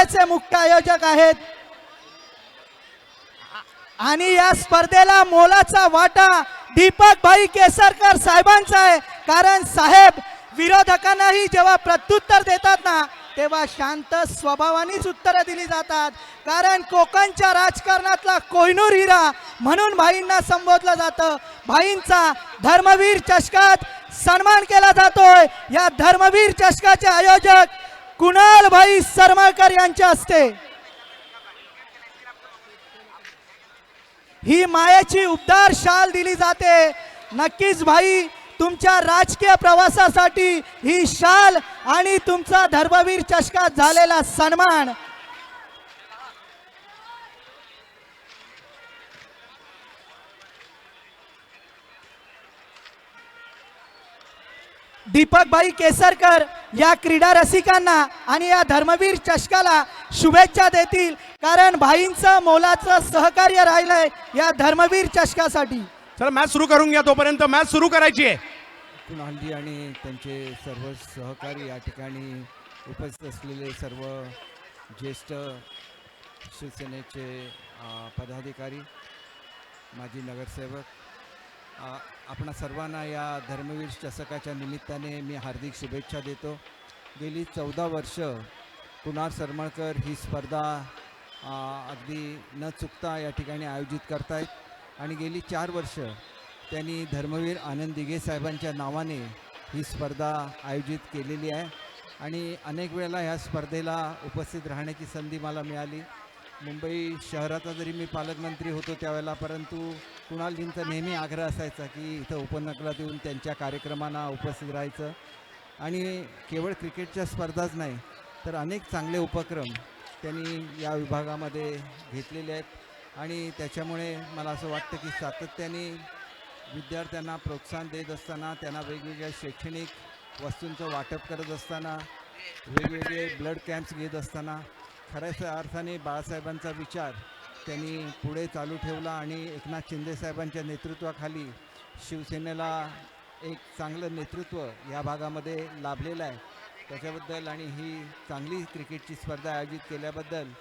स्पर्धेचे मुख्य आयोजक आहेत आणि या स्पर्धेला मोलाचा वाटा दीपक भाई केसरकर साहेबांचा आहे. कारण साहेब विरोधकांनाही जेव्हा प्रत्युत्तर देतात ना तेव्हा शांत स्वभावानेच उत्तरं दिली जातात. कारण कोकणच्या राजकारणातला कोहिनूर हिरा म्हणून भाईंना संबोधलं जातं. भाईंचा धर्मवीर चषकात सन्मान केला जातोय. या धर्मवीर चषकाचे आयोजक कुणाल भाई सरमळकर यांच्या हस्ते ही मायेची उबदार शाल दिली जाते. नक्कीच भाई तुमच्या राजकीय प्रवासासाठी ही शाल आणि तुमचा धर्मवीर चषकात झालेला सन्मान दीपक भाई केसरकर या क्रीडा रसिकांना आणि या धर्मवीर चषकाला शुभेच्छा देतील. कारण भाईंचं मोलाचं सहकार्य राहिलंय या धर्मवीर चषकासाठी. चला मॅच सुरू करून घ्या. तोपर्यंत मॅच सुरू करायची आहे. कुणालजी आणि त्यांचे सर्व सहकारी या ठिकाणी उपस्थित असलेले सर्व ज्येष्ठ शिवसेनेचे पदाधिकारी, माजी नगरसेवक, आपणा सर्वांना या धर्मवीर चषकाच्या निमित्ताने मी हार्दिक शुभेच्छा देतो. गेली 14 वर्ष कुणाल सरमळकर ही स्पर्धा अगदी न चुकता या ठिकाणी आयोजित करतायत आणि गेली 4 वर्ष त्यांनी धर्मवीर आनंद दिघे साहेबांच्या नावाने ही स्पर्धा आयोजित केलेली आहे आणि अनेक वेळेला ह्या स्पर्धेला उपस्थित राहण्याची संधी मला मिळाली. मुंबई शहराचा जरी मी पालकमंत्री होतो त्यावेळेला, परंतु कुणालजींचा नेहमी आग्रह असायचा की इथं उपनगरात येऊन त्यांच्या कार्यक्रमांना उपस्थित राहायचं आणि केवळ क्रिकेटच्या स्पर्धाच नाही तर अनेक चांगले उपक्रम त्यांनी या विभागामध्ये घेतलेले आहेत आणि त्याच्यामुळे मला असं वाटतं की सातत्याने विद्यार्थ्यांना प्रोत्साहन देत असताना, त्यांना वेगवेगळ्या शैक्षणिक वस्तूंचं वाटप करत असताना, वेगवेगळे ब्लड कॅम्प्स घेत असताना खऱ्याच अर्थाने बाळासाहेबांचा विचार त्यांनी पुढे चालू ठेवला आणि एकनाथ शिंदे साहेबांच्या नेतृत्वाखाली शिवसेनेला एक चांगलं नेतृत्व या भागामध्ये लाभलेलं आहे. त्याच्याबद्दल आणि ही चांगली क्रिकेटची स्पर्धा आयोजित केल्याबद्दल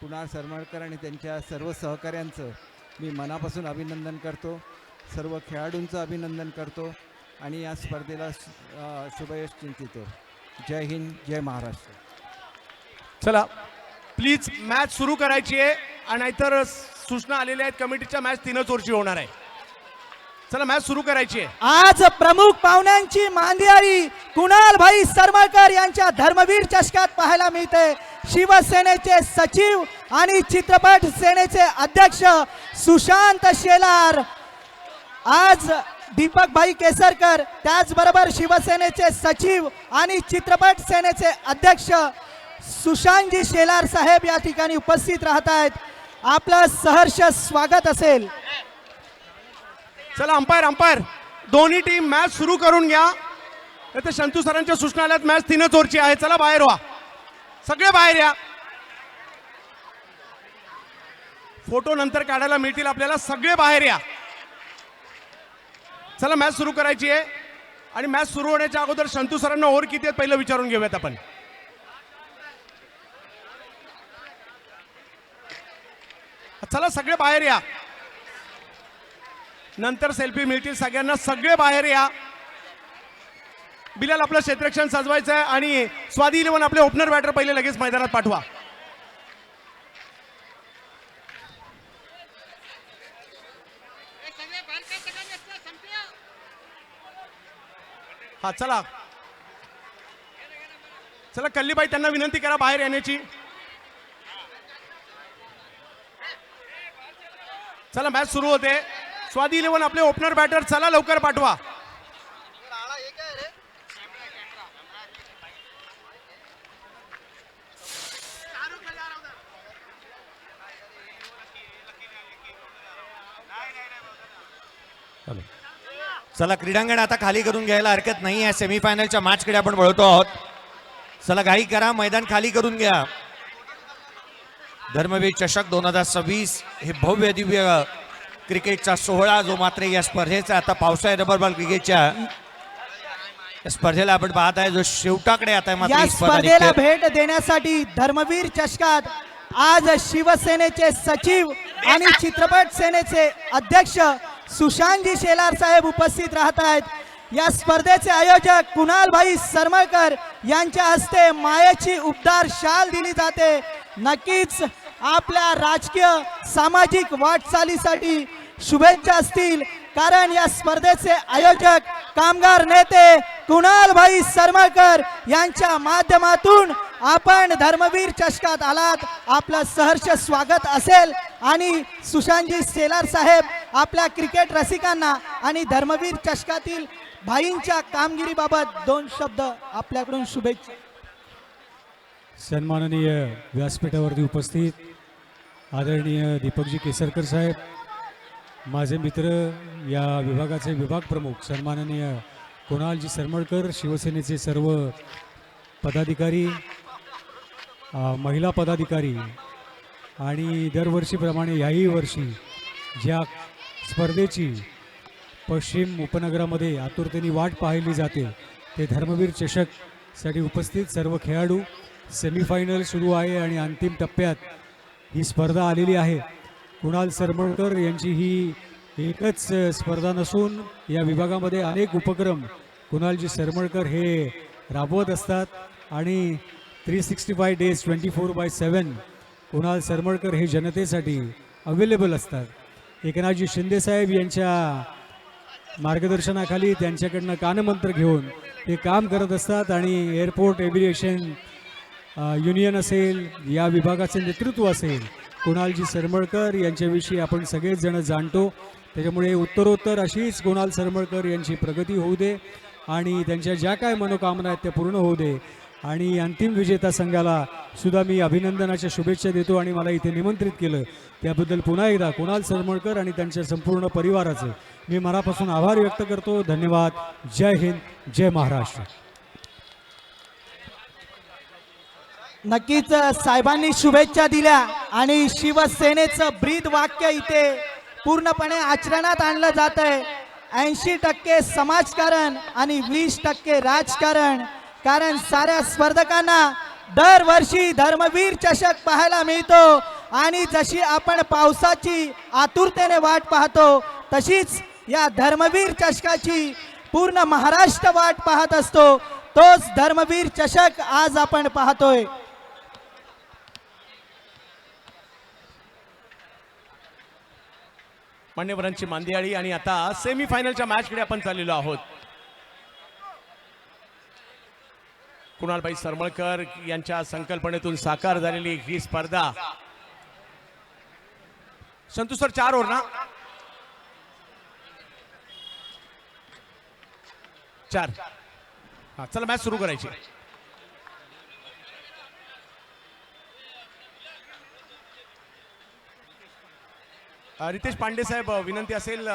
कुणाल सरमळकर आणि त्यांच्या सर्व सहकाऱ्यांचं मी मनापासून अभिनंदन करतो. सर्व खेळाडूंचं अभिनंदन करतो आणि या स्पर्धेला शुभयश चिंतितो. जय हिंद, जय महाराष्ट्र. चला प्लीज मॅच सुरू करायची आहे आणि नाहीतर सूचना आलेल्या आहेत कमिटीच्या, मॅच 3च ओव्हरची होणार आहे. चला मॅच सुरू करायची आहे. आज प्रमुख पाहुण्यांची मांदियाळी कुणाल भाई सरमळकर यांच्या धर्मवीर चषकात पाहायला मिळते. शिवसेनेचे सचिव आणि चित्रपट सेनेचे अध्यक्ष सुशांत शेलार, आज दीपक भाई केसरकर, त्याचबरोबर शिवसेनेचे सचिव आणि चित्रपट सेनेचे अध्यक्ष सुशांतजी शेलार साहेब या ठिकाणी उपस्थित राहत आहेत. आपलं सहर्ष स्वागत असेल. चला अंपायर दोन्ही टीम मॅच सुरू करून घ्या. तर शंतू सरांच्या सूचना आल्यात मॅच 3च ओव्हरची आहे. चला बाहेर व्हा, सगळे बाहेर या. फोटो नंतर काढायला मिळतील आपल्याला, सगळे बाहेर या. चला मॅच सुरू करायची आहे आणि मॅच सुरू होण्याच्या अगोदर शंतू सरांना ओव्हर किती आहेत पहिलं विचारून घेऊयात आपण. चला सगळे बाहेर या, नंतर सेल्फी मिळतील सगळ्यांना. सगळे बाहेर या. बिलाल आपलं क्षेत्ररक्षण सजवायचं आहे आणि स्वादी 11 आपले ओपनर बॅटर पहिले लगेच मैदानात पाठवा. हा चला चला कल्लीबाई त्यांना विनंती करा बाहेर येण्याची. चला मॅच सुरू होते. स्वादी 11 आपले ओपनर बॅटर, चला लवकर पाठवा. चला क्रीडांगण आता खाली करून घ्यायला हरकत नाही आहे. सेमीफायनलच्या मॅचकडे आपण वळतो आहोत. चला घाई करा, मैदान खाली करून घ्या. धर्मवीर चषक 2026 हे भव्य दिव्य क्रिकेटचा सोहळा जो मात्र या स्पर्धेचा आता पावसाळ्या रबरबॉल क्रिकेटच्या या स्पर्धेला आपण पाहत आहे जो शेवटाकडे आता मात्र या ही स्पर्धा स्पर्धेला निघते. भेट देण्यासाठी धर्मवीर चषकात आज शिवसेनेचे सचिव आणि चित्रपट सेनेचे अध्यक्ष सुशांतजी शेलार साहेब उपस्थित राहत आहेत. या स्पर्धेचे आयोजक कुणालभाई सरमळकर यांच्या हस्ते मायेची उबदार शाल दिली जाते. नक्कीच आपल्या राजकीय सामाजिक वाटचालीसाठी शुभेच्छा असतील, कारण या स्पर्धेचे आयोजक कामगार नेते कुणालभाई सरमळकर यांच्या माध्यमातून आपण धर्मवीर चषकात आलात. आपलं सहर्ष स्वागत असेल आणि सुशांतजी शेलार साहेब आपल्या क्रिकेट रसिकांना आणि धर्मवीर चषकातील भाईंच्या कामगिरीबाबत 2 शब्द आपल्याकडून शुभेच्छा. सन्माननीय व्यासपीठावरती उपस्थित आदरणीय दीपकजी केसरकर साहेब, माझे मित्र या विभागाचे विभाग प्रमुख सन्माननीय कुणालजी सरमळकर, शिवसेनेचे सर्व पदाधिकारी, महिला पदाधिकारी आणि दरवर्षीप्रमाणे याही वर्षी ज्या स्पर्धेची पश्चिम उपनगरामध्ये आतुरतेने वाट पाहिली जाते ते धर्मवीर चषकसाठी उपस्थित सर्व खेळाडू. सेमीफायनल सुरू आहे आणि अंतिम टप्प्यात ही स्पर्धा आलेली आहे. कुणाल सरमळकर यांची ही एकच स्पर्धा नसून या विभागामध्ये अनेक उपक्रम कुणालजी सरमळकर हे राबवत असतात आणि 365 डेज 24/7 कुणाल सरमळकर हे जनतेसाठी अवेलेबल असतात. एकनाथजी शिंदेसाहेब यांच्या मार्गदर्शनाखाली त्यांच्याकडनं कानमंत्र घेऊन ते काम करत असतात आणि एअरपोर्ट एव्हिएशन युनियन असेल, या विभागाचे नेतृत्व असेल, कुणालजी सरमळकर यांच्याविषयी आपण सगळेच जण जाणतो. त्याच्यामुळे उत्तरोत्तर अशीच कुणाल सरमळकर यांची प्रगती होऊ दे आणि त्यांच्या ज्या काय मनोकामना आहेत त्या पूर्ण होऊ दे. आणि अंतिम विजेता संघाला सुद्धा मी अभिनंदनाच्या शुभेच्छा देतो आणि मला इथे निमंत्रित केलं त्याबद्दल पुन्हा एकदा कुणाल सरमळकर आणि त्यांच्या संपूर्ण परिवाराचे मी मनापासून आभार व्यक्त करतो. धन्यवाद. जय हिंद, जय महाराष्ट्र. नक्कीच साहेबांनी शुभेच्छा दिल्या आणि शिवसेनेचं ब्रीद वाक्य इथे पूर्णपणे आचरणात आणलं जात आहे. 80% समाजकारण आणि 20% राजकारण. कारण साऱ्या स्पर्धकांना दरवर्षी धर्मवीर चषक पाहायला मिळतो आणि जशी आपण पावसाची आतुरतेने वाट पाहतो तशीच या धर्मवीर चषकाची पूर्ण महाराष्ट्र वाट पाहत असतो. तोच धर्मवीर चषक आज आपण पाहतोय. मान्यवरांची मांदियाळी आणि आता सेमीफायनलच्या मॅचकडे आपण चाललेलो आहोत. कुणालभाई सरमळकर यांच्या संकल्पनेतून साकार झालेली ही स्पर्धा. संतोष सर 4 ओव्हर ना 4. हा चला मॅच सुरू करायची. रितेश पांडे साहेब, विनंती असेल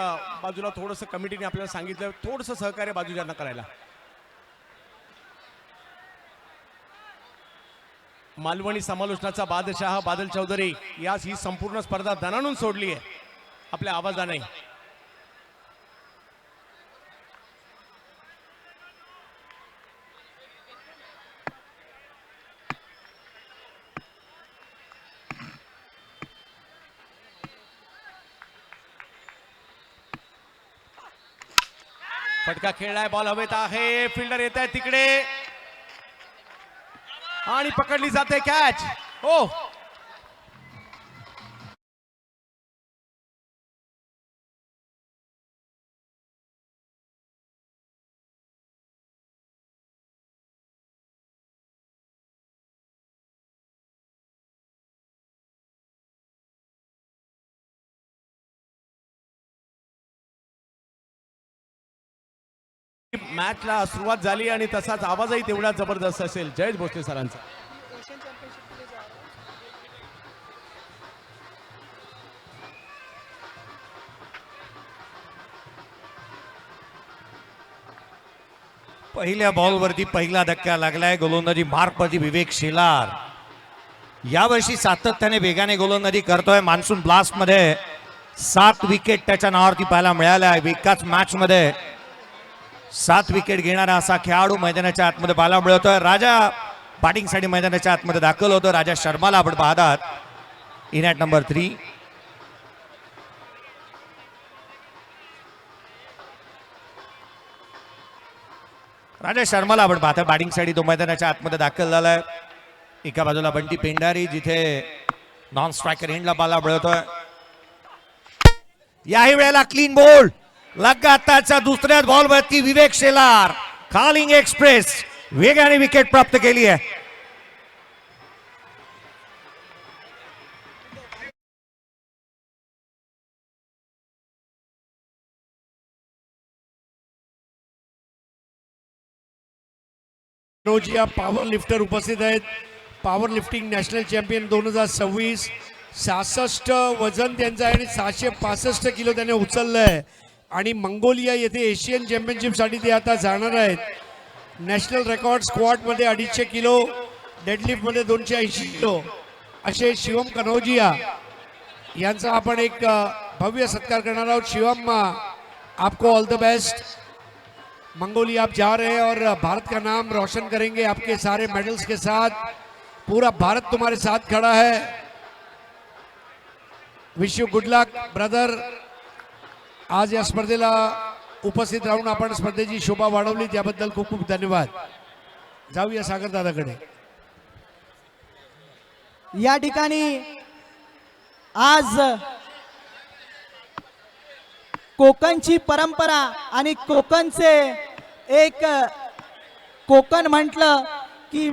बाजूला थोडंसं कमिटीने आपल्याला सांगितलं थोडंसं सहकार्य बाजूच्यांना करायला. मालवणी समालोचनाचा बादशाह बादल चौधरी यास ही संपूर्ण स्पर्धा दणाणून सोडली आहे आपल्या आवाजाने. फटका खेळलाय, बॉल हवेत आहे, फिल्डर येत आहे तिकडे आणि पकडली जाते कॅच. हो मॅचला सुरुवात झाली आणि तसाच आवाजही तेवढा जबरदस्त असेल जयेश भोसले सरांचा. पहिल्या बॉलवरती पहिला धक्का लागलाय. गोलंदाजी मार्कवरती विवेक शेलार यावर्षी सातत्याने वेगाने गोलंदाजी करतोय. मान्सून ब्लास्ट मध्ये 7 विकेट त्याच्या नावावरती पाहायला मिळाल्या एकाच मॅच मध्ये. 7 विकेट घेणारा असा खेळाडू मैदानाच्या आतमध्ये बाला मिळवतोय. राजा बॅटिंगसाठी मैदानाच्या आतमध्ये दाखल होतो. राजा शर्माला आपण पाहतात इन ॲट नंबर 3. राजा शर्माला आपण पाहता बॅटिंगसाठी तो मैदानाच्या आतमध्ये दाखल झालाय. एका बाजूला बंटी पेंडारी जिथे नॉन स्ट्रायकर एंडला बाला मिळवतोय. याही वेळेला क्लीन बोल्ड लगातारच्या दुसऱ्याच बॉलवरती विवेक शेलार खालिंग एक्सप्रेस वेगाने विकेट प्राप्त केली आहे. नोजिया पॉवर लिफ्टर उपस्थित आहेत. Power lifting national champion 2026. 66 वजन त्यांचं आहे आणि 765 किलो त्याने उचललं आहे. आणि मंगोलिया येथे एशियन चॅम्पियनशिपसाठी ते आता जाणार आहेत. नॅशनल रेकॉर्ड स्क्वॉटमध्ये 250 किलो, डेडलिफ्टमध्ये 280 किलो असे शिवम कनौजिया यांचा आपण एक भव्य सत्कार करणार आहोत. शिवम, आपको ऑल द बेस्ट. मंगोलिया आप जा रहे हैं और भारत का नाम रोशन करेंगे आपके सारे मेडल्स के साथ. पूरा भारत तुम्हारे साथ खड़ा है. Wish you good luck brother. आज या स्पर्धेला उपस्थित राहून आपण स्पर्धेची शोभा वाढवली त्याबद्दल खूप खूप धन्यवाद. जाऊया सागर दादाकडे. या ठिकाणी आज कोकणची परंपरा आणि कोकणचे एक कोकण म्हटलं की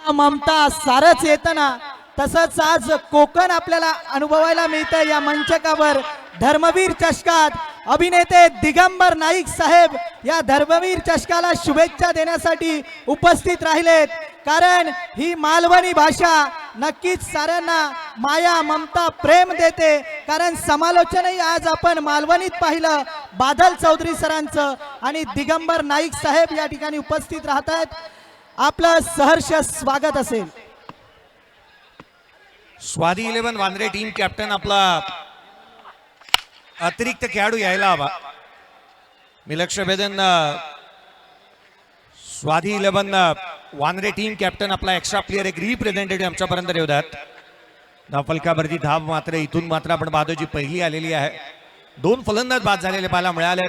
ममता सारच येतं ना, तसंच आज कोकण आपल्याला अनुभवायला मिळतं या मंचकावर. धर्मवीर चषकात अभिनेते दिगंबर नाईक साहेब या धर्मवीर चषकाला शुभेच्छा देण्यासाठी उपस्थित राहिलेत. कारण ही मालवणी भाषा नक्कीच साऱ्यांना माया ममता प्रेम देते. कारण समालोचनही आज आपण मालवणीत पाहिलं बादल चौधरी सरांचं आणि दिगंबर नाईक साहेब या ठिकाणी उपस्थित राहतात. आपलं सहर्ष स्वागत असेल. स्वादी 11 वांद्रे टीम कॅप्टन आपला अतिरिक्त खेळाडू यायला हवा. मी लक्ष भेदन स्वादी 11 वांद्रे टीम कॅप्टन आपला एक्स्ट्रा प्लेअर एक रिप्रेझेंटेटिव्ह आमच्यापर्यंत येतात. धावफलकावरती धाव मात्र इथून मात्र आपण पाहतो जी पहिली आलेली आहे. 2 फलंदाज बाद झालेले पाहायला मिळाले.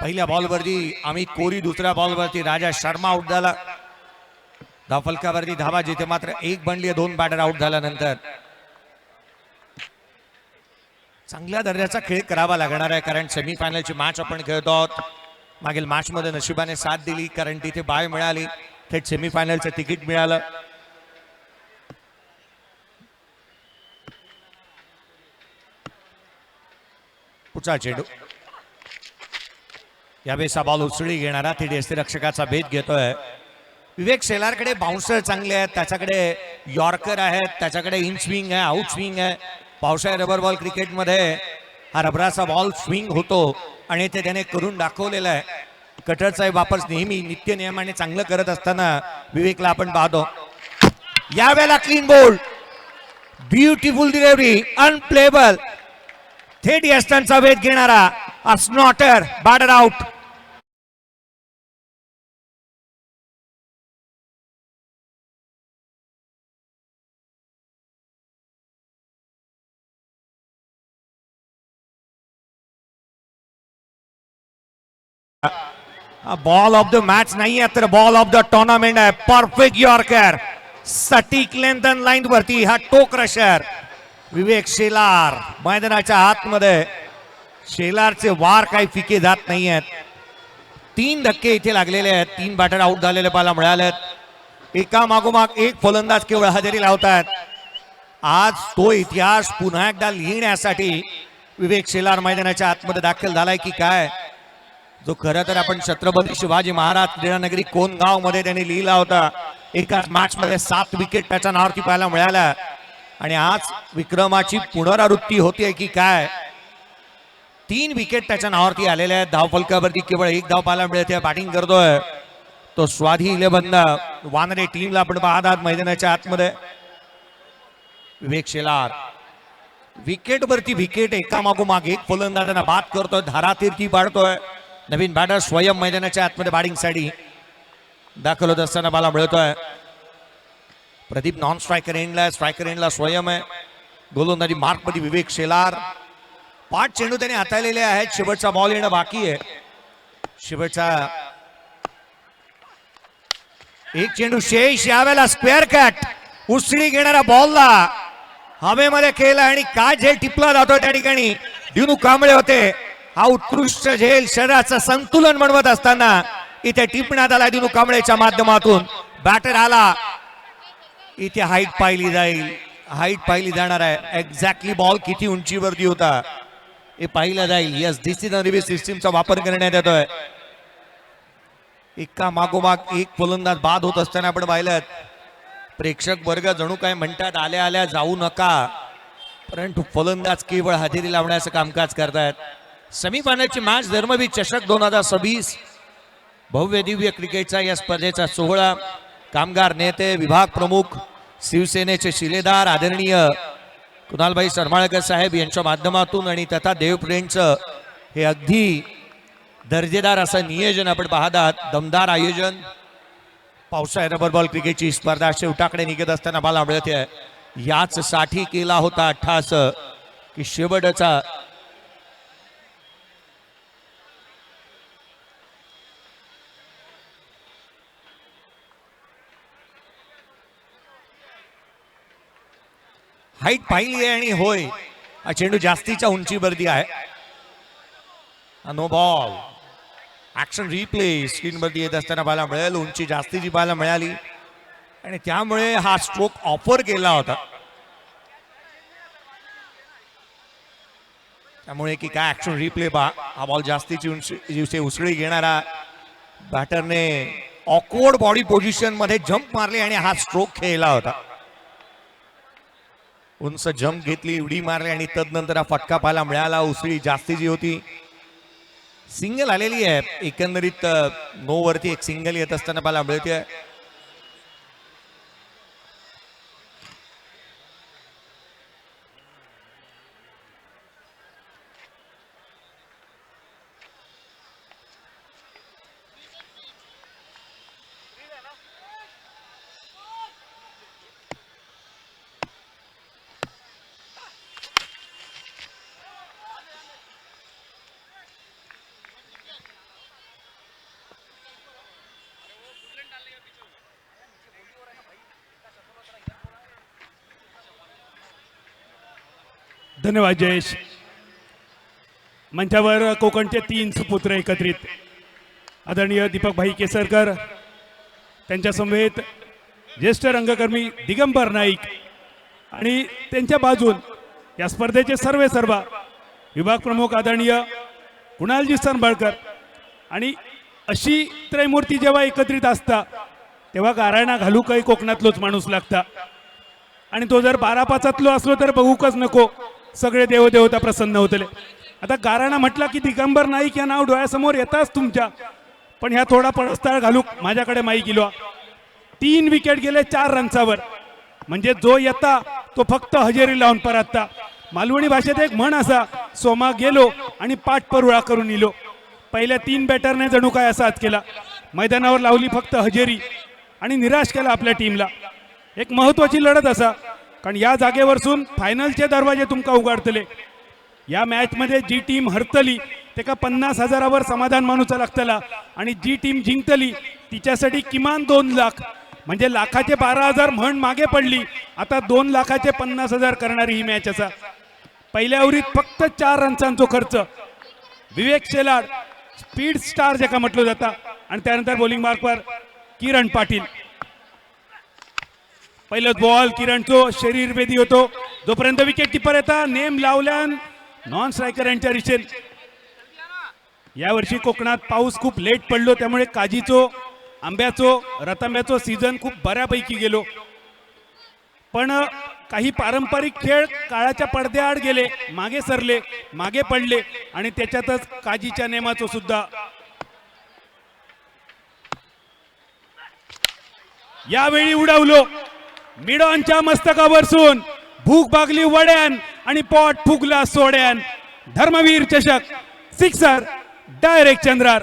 पहिल्या बॉलवरती अमित कोरी, दुसऱ्या बॉलवरती राजा शर्मा आउट झाला. धावफलकावरती धावा जिथे मात्र एक बनली. 2 बॅटर आउट झाल्यानंतर चांगल्या दर्जाचा खेळ करावा लागणार आहे. कारण सेमीफायनलची मॅच आपण खेळतो आहोत. मागील मॅच मध्ये नशिबाने साथ दिली कारण तिथे बाय मिळाली, थेट सेमीफायनलचं तिकीट मिळालं. पुढचा चेंडू यावेळेस हा बॉल उचली घेणारा थेट यष्टीरक्षकाचा भेद घेतोय. विवेक शेलारकडे बाउन्सर चांगले आहेत, त्याच्याकडे यॉर्कर आहेत, त्याच्याकडे इन स्विंग आहे, आउट स्विंग आहे. पावसाळ्या रबर बॉल क्रिकेटमध्ये हा रबराचा बॉल स्विंग होतो आणि ते त्याने करून दाखवलेला आहे. कटरचा वापर नेहमी नित्य नियमाने चांगलं करत असताना विवेकला आपण पाहतो. यावेळेला clean bold, beautiful delivery, unplayable, थेट यष्टांचा वेध घेणारा snorter, batter out. Ball of the match नाही आहे तर बॉल ऑफ द टुर्नामेंट आहे. परफेक्ट यॉर्कर, सटीक लेंथ लाईन वरती हा टोक रशर विवेक शेलार मैदानाच्या आतमध्ये. शेलारचे वार काही फिके जात नाही आहेत. 3 धक्के इथे लागलेले आहेत. 3 बॅटर आउट झालेले पाहायला मिळालेत. एका मागोमाग एक फलंदाज केवळ हजेरी लावतात. आज तो इतिहास पुन्हा एकदा लिहिण्यासाठी विवेक शेलार मैदानाच्या आतमध्ये दाखल झालाय की काय, जो खरं तर आपण छत्रपती शिवाजी महाराज क्रीडानगरी कोणगाव मध्ये त्यांनी लिहिला होता. एकाच मॅच मध्ये 7 विकेट त्याच्या नावावरती पाहायला मिळाल्या आणि आज विक्रमाची पुनरावृत्ती होते की काय. 3 विकेट त्याच्या नावावरती आलेल्या आहेत. धावफलकावरती केवळ 1 धाव पाहायला मिळते. बॅटिंग करतोय तो स्वाधी 11 वानरे टीमला आपण पाहतात मैदानाच्या आतमध्ये. विवेक शेलार विकेट वरती विकेट एका मागोमाग एक फलंदाजांना बाद करतोय, धारातीर्थी पाडतोय. नवीन बॅटर स्वयं मैदानाच्या आतमध्ये बॅटिंगसाठी दाखल होत असताना मला मिळतोय. प्रदीप नॉन स्ट्रायकर एंडला स्वयं आहे. गोलंदाजी मार्कमध्ये विवेक शेलार. 5 चेंडू त्याने हाताळलेले आहेत. शेवटचा बॉल येणं बाकी आहे. शेवटचा एक चेंडू शेष, यावेळेला स्क्वेअर कट. उसळी घेणारा बॉलला हवेमध्ये केला आणि काय झेल टिपला जातो त्या ठिकाणी. दिनू कांबळे होते. हा उत्कृष्ट झेल शरीराचं संतुलन बनवत असताना इथे टिपण्यात आला दिनू कांबळेच्या माध्यमातून. बॅटर आला, इथे हाईट पाहिली जाईल. हाईट पाहिली जाणार आहे. एक्झॅक्टली बॉल किती उंचीवरती होता हे पाहिलं जाईल. यस, डिसिजन रिव्ह्यू सिस्टीमचा वापर करण्यात येतोय. एका मागोमाग एक फलंदाज बाद होत असताना आपण पाहिलं. प्रेक्षक वर्ग जणू काय म्हणतात आल्या आल्या जाऊ नका, परंतु फलंदाज केवळ हजेरी लावण्याचं कामकाज करतायत. सेमीफायनलची मॅच धर्मवीर चषक 2026 भव्य दिव्य क्रिकेटचा या स्पर्धेचा सोहळा. कामगार नेते, विभाग प्रमुख, शिवसेनेचे शिलेदार आदरणीय कुणालभाई सरमाळकर साहेब यांच्या माध्यमातून आणि तथा देवप्रेमचं हे अगदी दर्जेदार असं नियोजन आपण पाहत आहात. दमदार आयोजन. पावसाळ्यात रबर बॉल क्रिकेटची स्पर्धा शेवटाकडे निघत असताना मला मिळते. याच साठी केला होता अट्टास की शेवटचा हाईट पाहिली आहे आणि होय, हा चेंडू जास्तीच्या उंचीवरती आहे. No ball. ऍक्शन रिप्ले स्क्रीनवरती येत असताना पाहायला मिळेल. उंची जास्तीची पाहायला मिळाली आणि त्यामुळे हा स्ट्रोक ऑफर केला होता. त्यामुळे की काय ऍक्शन रिप्ले पहा. हा बॉल जास्तीची उंची उसळी घेणारा बॅटरने ऑकवर्ड बॉडी पोझिशन मध्ये जम्प मारली आणि हा स्ट्रोक खेळला होता. उंच जम्प घेतली, उडी मारली आणि तदनंतर हा फटका पाहायला मिळाला. उसळी जास्तीची होती. सिंगल आलेली आहे. एकंदरीत नो वरती एक सिंगल येत असताना पाहायला मिळते. धन्यवाद जयेश. मंचावर कोकणचे 3 सुपुत्र एकत्रित. आदरणीय दीपकभाई केसरकर, त्यांच्या समवेत ज्येष्ठ रंगकर्मी दिगंबर नाईक आणि त्यांच्या बाजून या स्पर्धेचे सर्व विभाग प्रमुख आदरणीय कुणालजी सरंबळकर. आणि अशी त्रैमूर्ती जेव्हा एकत्रित असता तेव्हा गाराणा घालू काही कोकणातलोच माणूस लागता. आणि तो जर 12-5 असलो तर बघूकच नको. सगळे देवदेवता प्रसन्न होतले. आता गाराणा म्हटला की दिगंबर नाईक या नाव डोळ्यासमोर येताच तुमच्या. पण ह्या थोडा पडस्ताळ घालू माझ्याकडे माईक इलो. 3 विकेट गेले 4 रन्सावर. म्हणजे जो येता तो फक्त हजेरी लावून परतता. मालवणी भाषेत एक म्हण असा, सोमा गेलो आणि पाठ परुळा करून इलो. पहिल्या 3 बॅटरने जणू काय असाच केला. मैदानावर लावली फक्त हजेरी आणि निराश केला आपल्या टीमला. एक महत्वाची लढत असा, कारण या जागेवरसून फायनलचे दरवाजे तुमका उघडतले. या मॅच मध्ये जी टीम हरतली तेका 50,000वर समाधान मानूचा लागतला आणि जी टीम जिंकतली तिच्यासाठी किमान 2 लाख, म्हणजे लाखाचे 12,000 म्हण मागे पडली. आता 2 लाखाचे 50,000 करणारी ही मॅच असा. पहिल्या ओव्हरीत फक्त 4 रन्सांचो खर्च. विवेक शेलार स्पीड स्टार ज्याका म्हटलं जाता. आणि त्यानंतर बॉलिंग मार्कवर किरण पाटील. पहिलं बॉल किरणचो शरीर वेदी होतो. जोपर्यंत विकेट किपर येता नेम लावल्यान नॉन स्ट्रायकर यांच्या रिचेल. यावर्षी कोकणात पाऊस खूप लेट पडलो, त्यामुळे काजीचो, आंब्याचो, रतांब्याचो सीझन खूप बऱ्यापैकी गेलो. पण काही पारंपरिक खेळ काळाच्या पडद्याआड गेले, मागे सरले, मागे पडले आणि त्याच्यातच काजीच्या नेमाचो सुद्धा यावेळी उडवलो. मिडॉनच्या मस्तकावरसून भूक भागली वड्यान आणि पॉट फुगला सोड्यान. धर्मवीर चषक 6 डायरेक्ट चंद्रार.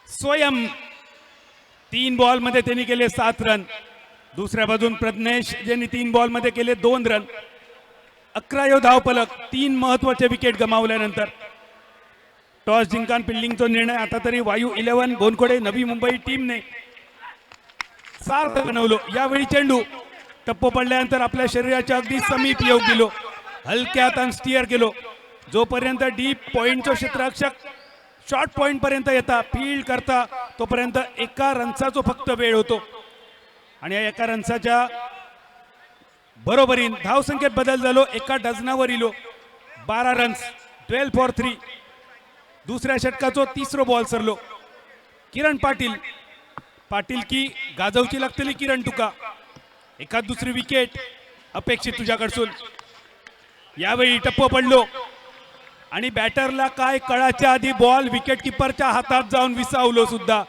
स्वयं 3 बॉल मध्ये त्यांनी केले 7 रन. दुसऱ्या बाजून प्रज्ञेश ज्यांनी 3 बॉल मध्ये केले 2 रन. 11 धावफलक. 3 महत्वाचे विकेट गमावल्यानंतर टॉस जिंकान फिल्डिंगचा निर्णय आता तरी वायू 11 गोनखोडे नवी मुंबई टीमने सार्थ बनवलो. यावेळी चेंडू टप्पो पडल्यानंतर आपल्या शरीराच्या अगदी समीप येऊ गेलो. हलक्यात स्टिअर केलो. जोपर्यंत डीप पॉइंटचं क्षेत्ररक्षक शॉर्ट पॉइंट पर्यंत येता फील्ड करता तोपर्यंत एका रनचा जो फक्त वेळ होतो आणि या एका रनचा बरोबरीन धावसंख्येत बदल झालो. एका डझनावर इलो. 12 रन्स. 12 फॉर 3. दुसऱ्या षटकाचो 3रो बॉल सरलो. किरण पाटील की गाजवची लागतली किरण तुका. एखाद दुसरी विकेट अपेक्षित तुझ्याकडसून. यावेळी टप्पो पडलो आणि बॅटरला काय कळाच्या आधी बॉल विकेट किपरच्या हातात जाऊन विसावलो सुद्धा.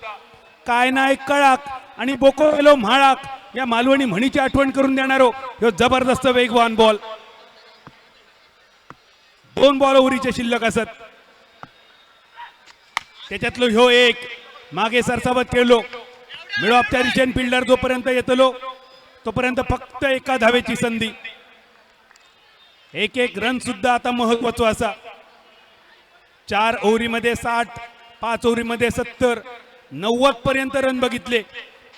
काय नाही कळाक आणि बोकोलो म्हाळाक या मालवणी म्हणीची आठवण करून देणारो ह्यो जबरदस्त वेगवान बॉल. 2 बॉल ओव्हरीचे शिल्लक असत. त्याच्यातलो ह्यो एक मागे सरसावत खेळलो. मिडो ऑफच्या रिचेन फिल्डर जोपर्यंत येतलो तोपर्यंत फक्त एका धावेची संधी. एक रन सुद्धा आता महत्वाचा असा. 4 ओव्हरीमध्ये 60, 5 ओव्हरीमध्ये 70, 90 पर्यंत रन बघितले.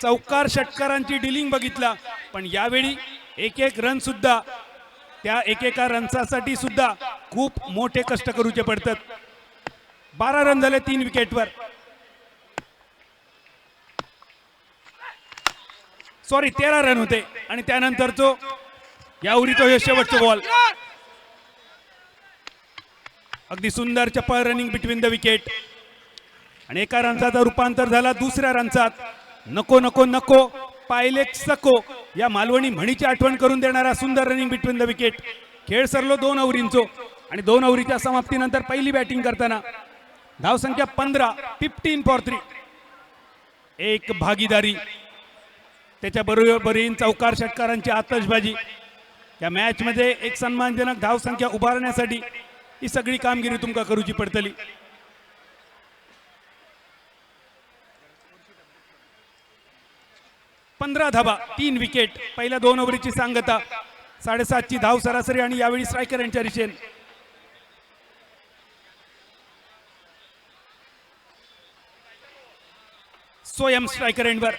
चौकार षटकारांची डिलिंग बघितला. पण यावेळी एक रन सुद्धा त्या एकेका रनसाठी सुद्धा खूप मोठे कष्ट करूचे पडतात. 12 रन झाले 3 विकेटवर. सॉरी 13 रन होते आणि त्यानंतरचो या ओव्हरीचो हे शेवटचा बॉल. अगदी सुंदर चपळ रनिंग बिटवीन द विकेट आणि एका रनचा रूपांतर झाला दुसऱ्या रनचात. नको नको नको पाहिले सको या मालवणी म्हणीची आठवण करून देणारा सुंदर रनिंग बिटवीन द विकेट. खेळ सरलो 2 ओव्हरींचो आणि 2 ओव्हरीच्या समाप्तीनंतर पहिली बॅटिंग करताना धावसंख्या 15. 15 फॉर 3. एक भागीदारी त्याच्या बरोबरीन चौकार षटकारांची आतषबाजी. या मॅच मध्ये एक सन्मानजनक धावसंख्या उभारण्यासाठी ही सगळी कामगिरी तुमका करूची पडतली. पंधरा धाबा 3 विकेट. पहिल्या 2 ओव्हरीची सांगता. 7.5ची धाव सरासरी आणि यावेळी स्ट्रायकर यांच्या रिचेन. स्वयं स्ट्रायकर एंडवर.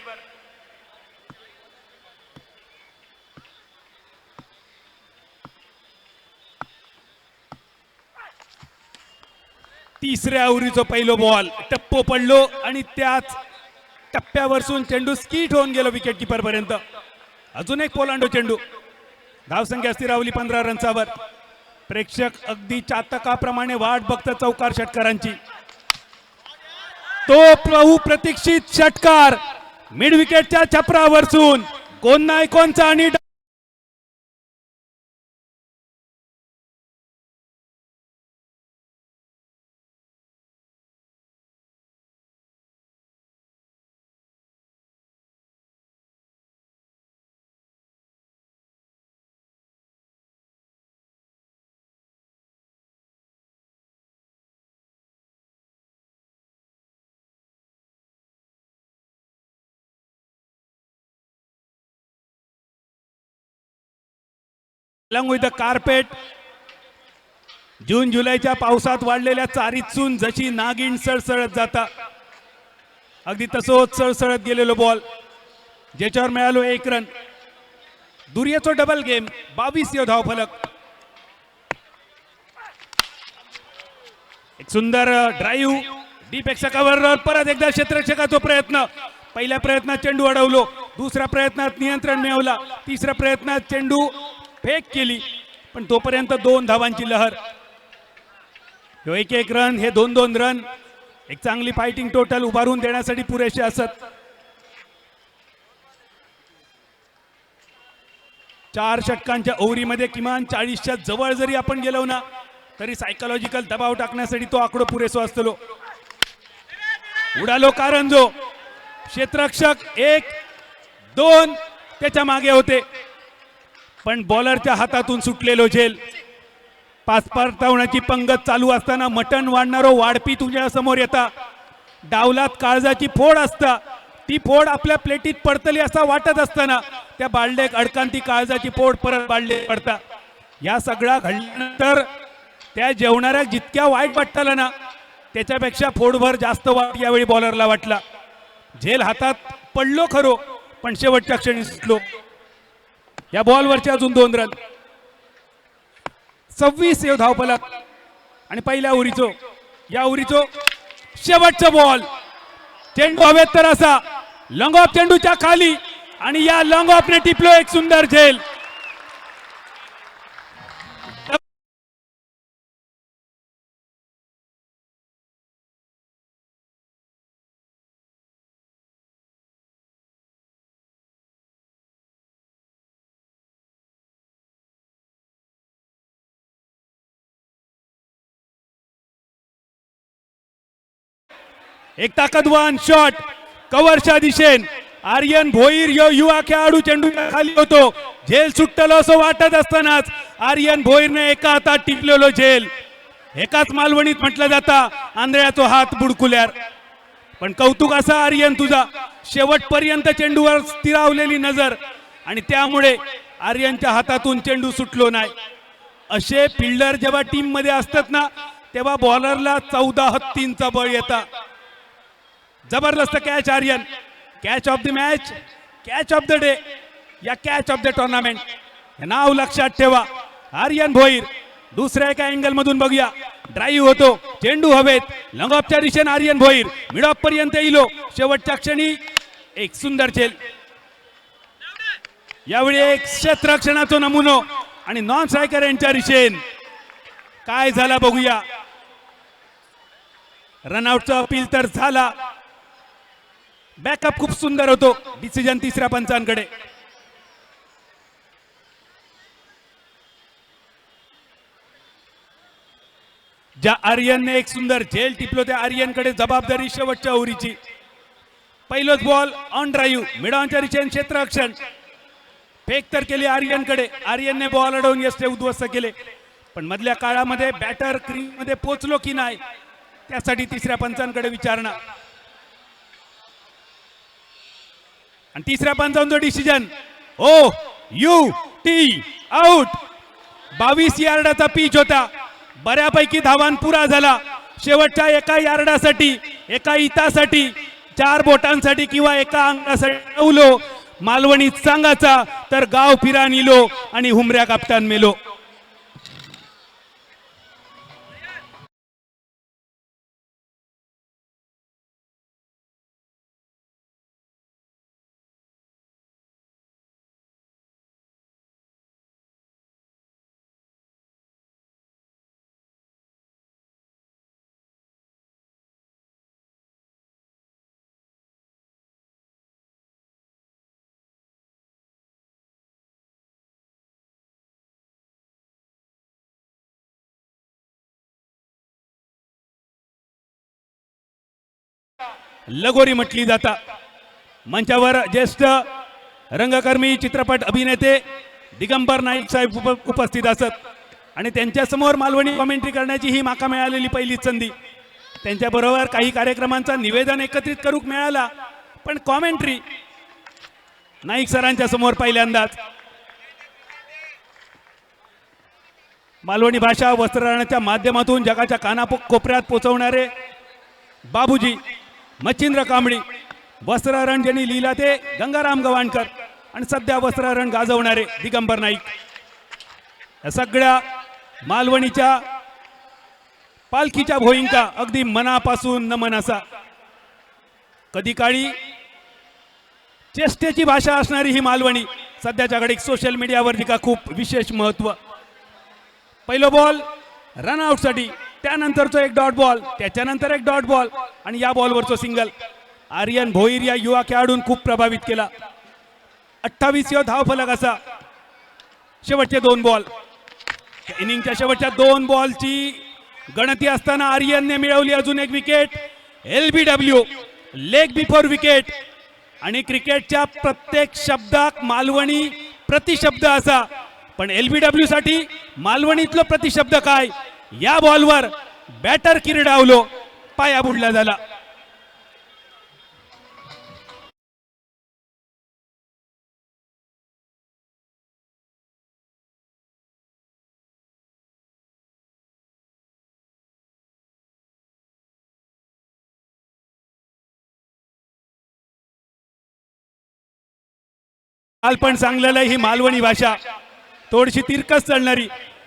तिसऱ्या ओव्हरीचा पहिलो बॉल टप्पो पडलो आणि त्याच टप्प्यावरसून चेंडू स्कीट होऊन गेलो विकेट किपर पर्यंत. अजून एक पोलांडो चेंडू. धावसंख्या स्थिरावली 15 रन्सावर. प्रेक्षक अगदी चातकाप्रमाणे वाट बघतात चौकार षटकारांची. तो बहुप्रतीक्षित षटकार मिड विकेटच्या छपरावरसून कोण नाही कोणचा आणि along with the carpet. जून जुलैच्या पावसात वाढलेल्या चारीतून जशी नागिण सळसळत जाता अगदी तसोच सळसळत गेलेलो बॉल ज्याच्यावर मिळालो 1 रन. दुर्याचो डबल गेम 22 धाव फलक. एक सुंदर ड्राईव्ह डीपेक्षा कव्हरवर परत एकदा क्षेत्ररक्षकाचा प्रयत्न. पहिल्या प्रयत्नात चेंडू अडवलो, दुसऱ्या प्रयत्नात नियंत्रण मिळवला, तिसऱ्या प्रयत्नात चेंडू फेक केली, पण तोपर्यंत 2 धावांची लहर. 1-1 रन, हे 2-2 रन एक चांगली फायटिंग टोटल उभारून देण्यासाठी पुरेसे असत. 4 षटकांच्या ओव्हरीमध्ये किमान 40च्या जवळ जरी आपण गेलो ना तरी सायकोलॉजिकल दबाव टाकण्यासाठी तो आकडो पुरेसो असतो. उडालो कारंजो, क्षेत्ररक्षक 1-2 त्याच्या मागे होते, पण बॉलरच्या हातातून सुटलेलो झेल. 5 परतावण्याची पंगत चालू असताना मटण वाढणारो वाढपी तुझ्या समोर येता. डावलात काळजाची फोड असता, ती फोड आपल्या प्लेटीत पडतली असा वाटत असताना त्या बालडेक अडकांती काळजाची फोड परत बालडे पडता. या सगळा घडल्यानंतर त्या जेवणाऱ्या जितक्या वाईट वाटताला ना त्याच्यापेक्षा फोडभर जास्त वाईट यावेळी बॉलरला वाटला. झेल हातात पडलो खरो, पण शेवटच्या क्षणी सुटलो. या बॉलवरचे अजून 2 रन. 26 धावफलक आणि पहिल्या उरीचो, या उरीचो शेवटचा बॉल. चेंडू हवेत तर असा लॉंग ऑफ चेंडूच्या खाली आणि या लॉंग ऑफने टिपलो एक सुंदर झेल. एक ताकदवान शॉट कव्हरच्या दिशेन. आर्यन भोईर यो युवा खेळाडू चेंडूच्या खाली होतो. झेल सुटलो असं वाटत असतानाच आर्यन भोईरने एका हातात टिपलेलो झेल. एकाच मालवणीत म्हटलं जाता आंधळ्याचा हात बुडकुल्यार. पण कौतुक असा आर्यन तुझा, शेवटपर्यंत चेंडूवर स्थिरावलेली नजर आणि त्यामुळे आर्यनच्या हातातून चेंडू सुटलो नाही. असे फिल्डर जेव्हा टीम मध्ये असतात ना तेव्हा बॉलरला 14 हत्तींचा बळ येता. जबरदस्त catch Aryan. Catch of the match, catch of the day या कॅच ऑफ द टुर्नामेंट हे नाव लक्षात ठेवा. आर्यन भोईर. दुसऱ्या एका अँगल मधून बघूया. ड्राईव्ह होतो, चेंडू हवेत, लॉंग ऑफच्या दिशेने आर्यन भोईर मिड ऑफ पर्यंत इलो. शेवटच्या क्षणी एक सुंदर झेल. यावेळी एक क्षेत्ररक्षणाचा नमुनो आणि नॉन स्ट्रायकर यांच्या दिशेन काय झाला बघूया. रनआउटचा अपील तर झाला, बॅकअप खूप सुंदर होतो. डिसिजन तिसऱ्या पंचांकडे. ज्या आर्यनने एक सुंदर झेल टिपलो त्या आर्यनकडे जबाबदारी शेवटच्या ओव्हरीची. पहिलोच बॉल ऑन ड्राईव्ह, मिड ऑनच्या दिशेने क्षेत्ररक्षण. फेक तर केली आर्यनकडे. आर्यनने बॉल अडवून यष्टे उद्ध्वस्त केले, पण मधल्या काळामध्ये बॅटर क्रीम मध्ये पोहोचलो की नाही त्यासाठी तिसऱ्या पंचांकडे विचारणा. आणि तिसऱ्या पंचांचा डिसिजन OUT आउट. 22 यार्डाचा पिच होता. बऱ्यापैकी धावांपुरा झाला. शेवटच्या एका यार्डासाठी, एका इतासाठी, 4 बोटांसाठी किंवा एका अंगासाठी ठेवलो. मालवणीत सांगाचा तर गाव फिरा निलो आणि हुमऱ्या कापटान मेलो. लगोरी म्हटली जाता. मंचावर ज्येष्ठ रंगकर्मी, चित्रपट अभिनेते दिगंबर नाईक साहेब उपस्थित असत आणि त्यांच्या समोर मालवणी कॉमेंट्री करण्याची ही माका मिळालेली पहिलीच संधी. त्यांच्याबरोबर काही कार्यक्रमांचा निवेदन एकत्रित करूक मिळाला, पण कॉमेंट्री नाईक सरांच्या समोर पहिल्यांदाच. मालवणी भाषा वस्त्रहरणाच्या माध्यमातून जगाच्या कानाकोपऱ्यात पोहोचवणारे बाबूजी मच्छिंद्र कांबळी. वस्त्रहरण ज्यांनी लिहिला ते गंगाराम गवाणकर आणि सध्या वस्त्रहरण गाजवणारे दिगंबर नाईक. या सगळ्या मालवणीच्या पालखीच्या भोईंका अगदी मनापासून नमन असा. कधी काळी चेष्टेची भाषा असणारी ही मालवणी सध्याच्या घडीत सोशल मीडियावर जी का खूप विशेष महत्व. पहिलो बॉल रनआउटसाठी, त्यानंतरचा एक डॉट बॉल, त्याच्यानंतर एक डॉट बॉल आणि या बॉलवरचं सिंगल. आर्यन भोईर या युवा खेळाडून खूप प्रभावित केला. 28 धावफलक असा. शेवटचे 2 बॉल, इनिंगच्या शेवटच्या 2 बॉलची गणती असताना आर्यनने मिळवली अजून एक wicket. LBW leg before wicket. आणि क्रिकेटच्या प्रत्येक शब्दात मालवणी प्रतिशब्द असा, पण LBW साठी मालवणीतलं प्रतिशब्द काय. या बॉलवर बॅटर किरडावलो, पाया बुडला झाला. काल पण सांगलेलं ही मालवणी भाषा थोडीशी तिरकस चालणारी,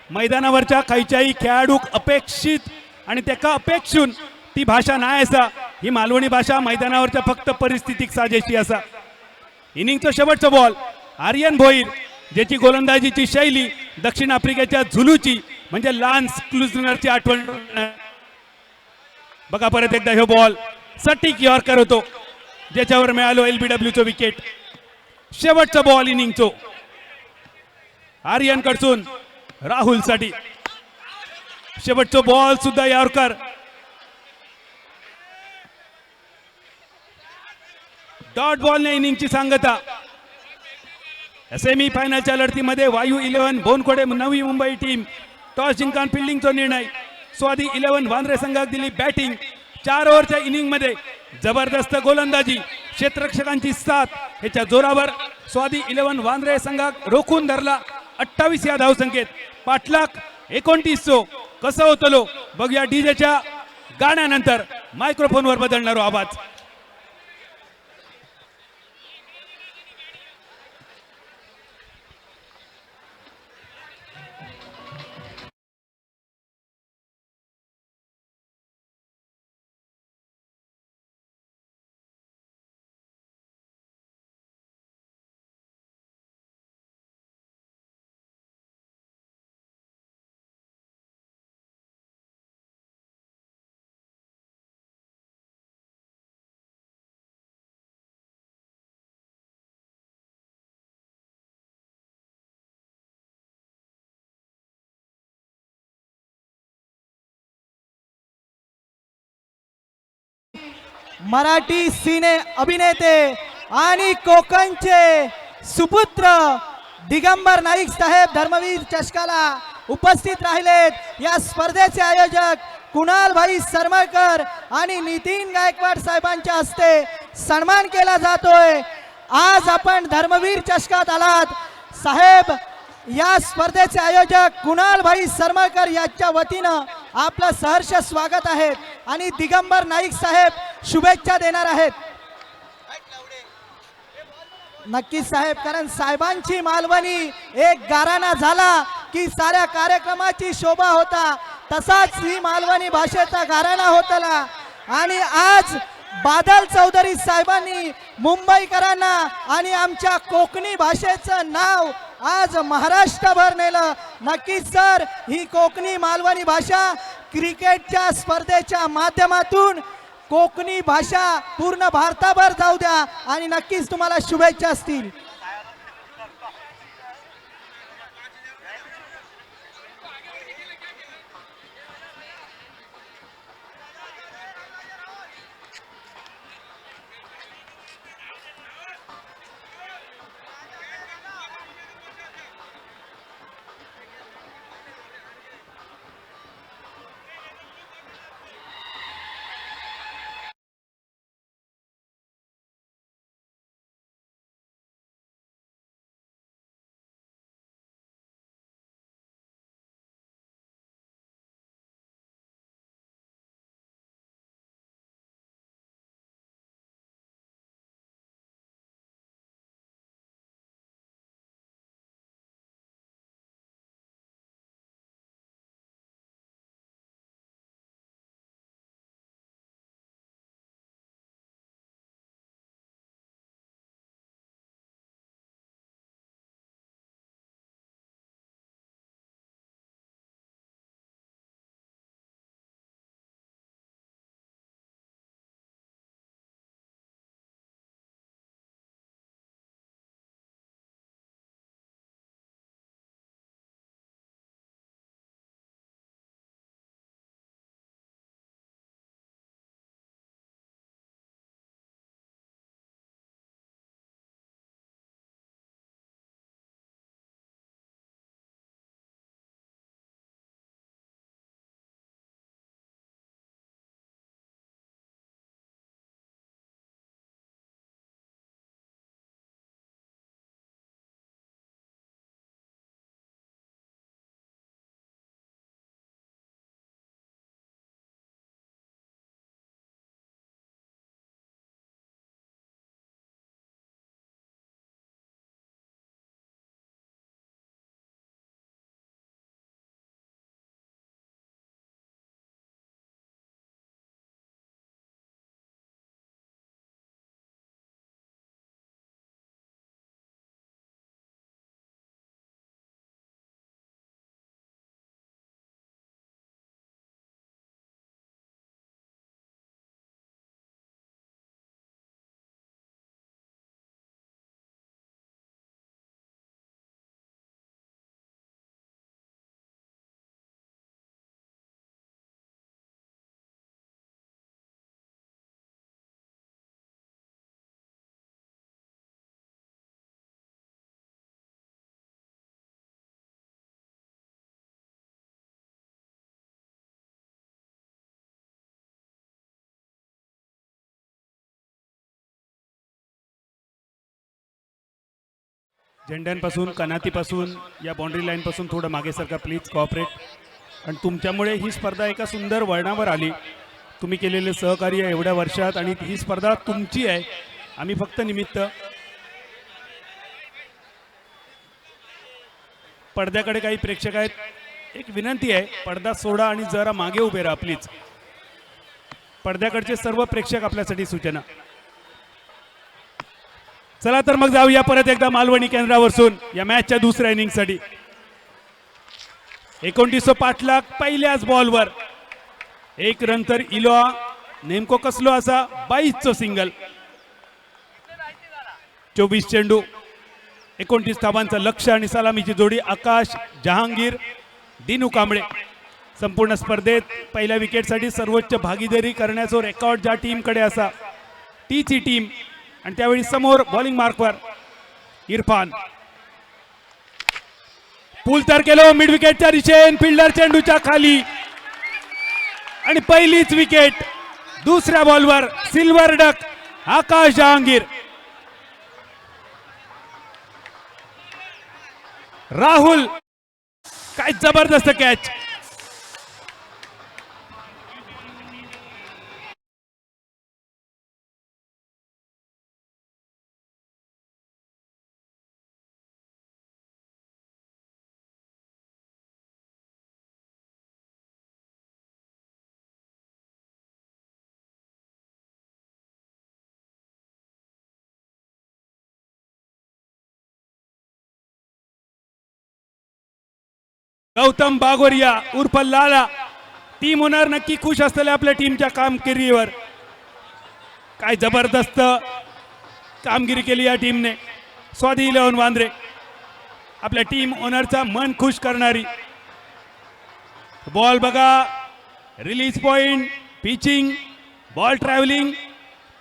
मैदानावरच्या खैच्याही खेळाडू अपेक्षित आणि त्याका अपेक्षून ती भाषा नाही असा. ही मालवणी भाषा मैदानावरच्या फक्त परिस्थितीक साजेशी असा. इनिंगचा शेवटचा बॉल आर्यन भोईर, ज्याची गोलंदाजीची शैली दक्षिण आफ्रिकेच्या झुलूची म्हणजे लान्स क्लुझनरची आठवण. बघा परत एकदा हे बॉल सटीक यॉर्कर होतो, ज्याच्यावर मिळालो LBW विकेट. शेवटचा बॉल इनिंगचो आर्यन कडसून राहुल साठी. शेवटचा बॉल सुद्धा यॉर्कर. डॉट बॉलने इनिंगची सांगता. सेमी फायनलच्या लढतीमध्ये वायू 11 बोनकोडे नवी मुंबई टीम टॉस जिंकून फिल्डिंगचा निर्णय. स्वादी 11 वांद्रे संघात दिली बॅटिंग. 4 ओव्हरच्या इनिंगमध्ये जबरदस्त गोलंदाजी, क्षेत्ररक्षकांची साथ ह्याच्या जोरावर स्वादी 11 वांद्रे संघात रोखून धरला. 28 या धावसंख्येत पाठलाग 29. कसं होतलो बघूया डीजेच्या गाण्यानंतर. मायक्रोफोनवर बदलणारो आवाज. मराठी सिने अभिनेते आणि कोकणचे सुपुत्र दिगंबर नाईक साहेब धर्मवीर चषकाला उपस्थित राहिलेत. या स्पर्धेचे आयोजक कुणाल भाई सरमळकर आणि नितीन गायकवाड साहेबांच्या हस्ते सन्मान केला जातोय. आज आपण धर्मवीर चषकात आलात साहेब. या स्पर्धेचे आयोजक कुणाल भाई सरमळकर यांच्या वतीनं आपलं सहर्ष स्वागत आहे आणि दिगंबर नाईक साहेब शुभेच्छा देणार आहेत. नक्कीच साहेब, कारण साहेबांची मालवणी एक गाराणा झाला की साऱ्या कार्यक्रमाची शोभा होता, तसाच ही मालवणी भाषेचा गाराणा होतला. आणि आज बादल चौधरी साहेबांनी मुंबईकरांना आणि आमच्या कोकणी भाषेचं नाव आज महाराष्ट्रभर नेलं. नक्कीच सर, ही कोकणी मालवणी भाषा क्रिकेटच्या स्पर्धेच्या माध्यमातून कोकणी भाषा पूर्ण भारताभर जाऊ द्या आणि नक्कीच तुम्हाला शुभेच्छा असतील. झेंड्यांपासून कनातीपासून या बाउंड्री लाईनपासून थोडं मागे सरका प्लीज कॉपरेट. आणि तुमच्यामुळे ही स्पर्धा एका सुंदर वळणावर आली. तुम्ही केलेले सहकार्य एवढ्या वर्षात आणि ही स्पर्धा तुमची आहे, आम्ही फक्त निमित्त. पडद्याकडे काही प्रेक्षक आहेत, एक विनंती आहे, पडदा सोडा आणि जरा मागे उभे राहा प्लीज. पडद्याकडचे सर्व प्रेक्षक आपल्यासाठी सूचना. चला तर मग जाऊया परत एकदा मालवणी केंद्रावरसून या मॅचच्या दुसऱ्या इनिंगसाठी. 29 पाठलाग पहिल्याच बॉलवर 1 रन तर इलो नेमको कसलो असा 22 सिंगल. 24 चेंडू 29 धावांचं लक्ष आणि सलामीची जोडी आकाश जहांगीर दिनू कांबळे. संपूर्ण स्पर्धेत पहिल्या विकेटसाठी सर्वोच्च भागीदारी करण्याचा रेकॉर्ड ज्या टीमकडे असा टीची टीम. आणि त्यावेळी समोर बॉलिंग मार्कवर इरफान. पूल तर केलो मिड विकेटच्या दिशेन, फिल्डर चेंडूच्या खाली आणि पहिलीच विकेट. दुसऱ्या बॉलवर सिल्वर डक आकाश जहांगीर. राहुल काय जबरदस्त कॅच. गौतम बागोरिया उर्फ लाला. टीम ओनर नक्की खुश असलेल्या आपल्या टीमच्या कामगिरीवर. काय जबरदस्त कामगिरी केली या टीमने. स्वादी 11 वांद्रे आपल्या टीम ओनरचा मन खुश करणारी. बॉल बघा, release point, pitching, ball travelling,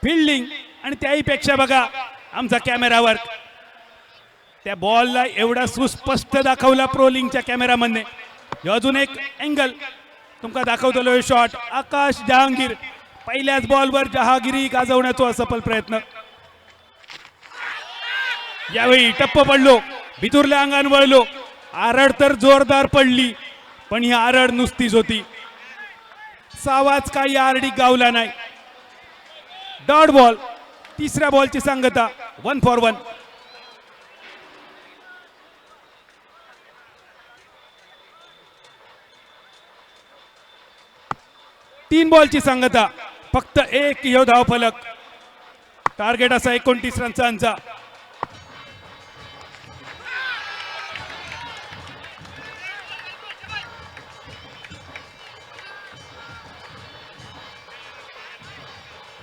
fielding आणि त्याही पेक्षा बघा आमचा कॅमेरावर त्या बॉलला एवढा सुस्पष्ट दाखवला प्रोलिंगच्या कॅमेरामनने. अजून एक अँगल तुमका दाखवतो शॉट. आकाश जहांगीर पहिल्याच बॉलवर जहांगीरी गाजवण्याचा असफल प्रयत्न. यावेळी टप्प पडलो, भितुरल्या अंगान वळलो. आरड तर जोरदार पडली, पण ही आरड नुसतीच होती. सावाच काही आरडी गावला नाही. Dot ball. तिसऱ्या बॉलची सांगता 1 for 1. तीन बॉलची सांगता, फक्त एक धाव फलक. टार्गेट असा 29 रन्सांचा.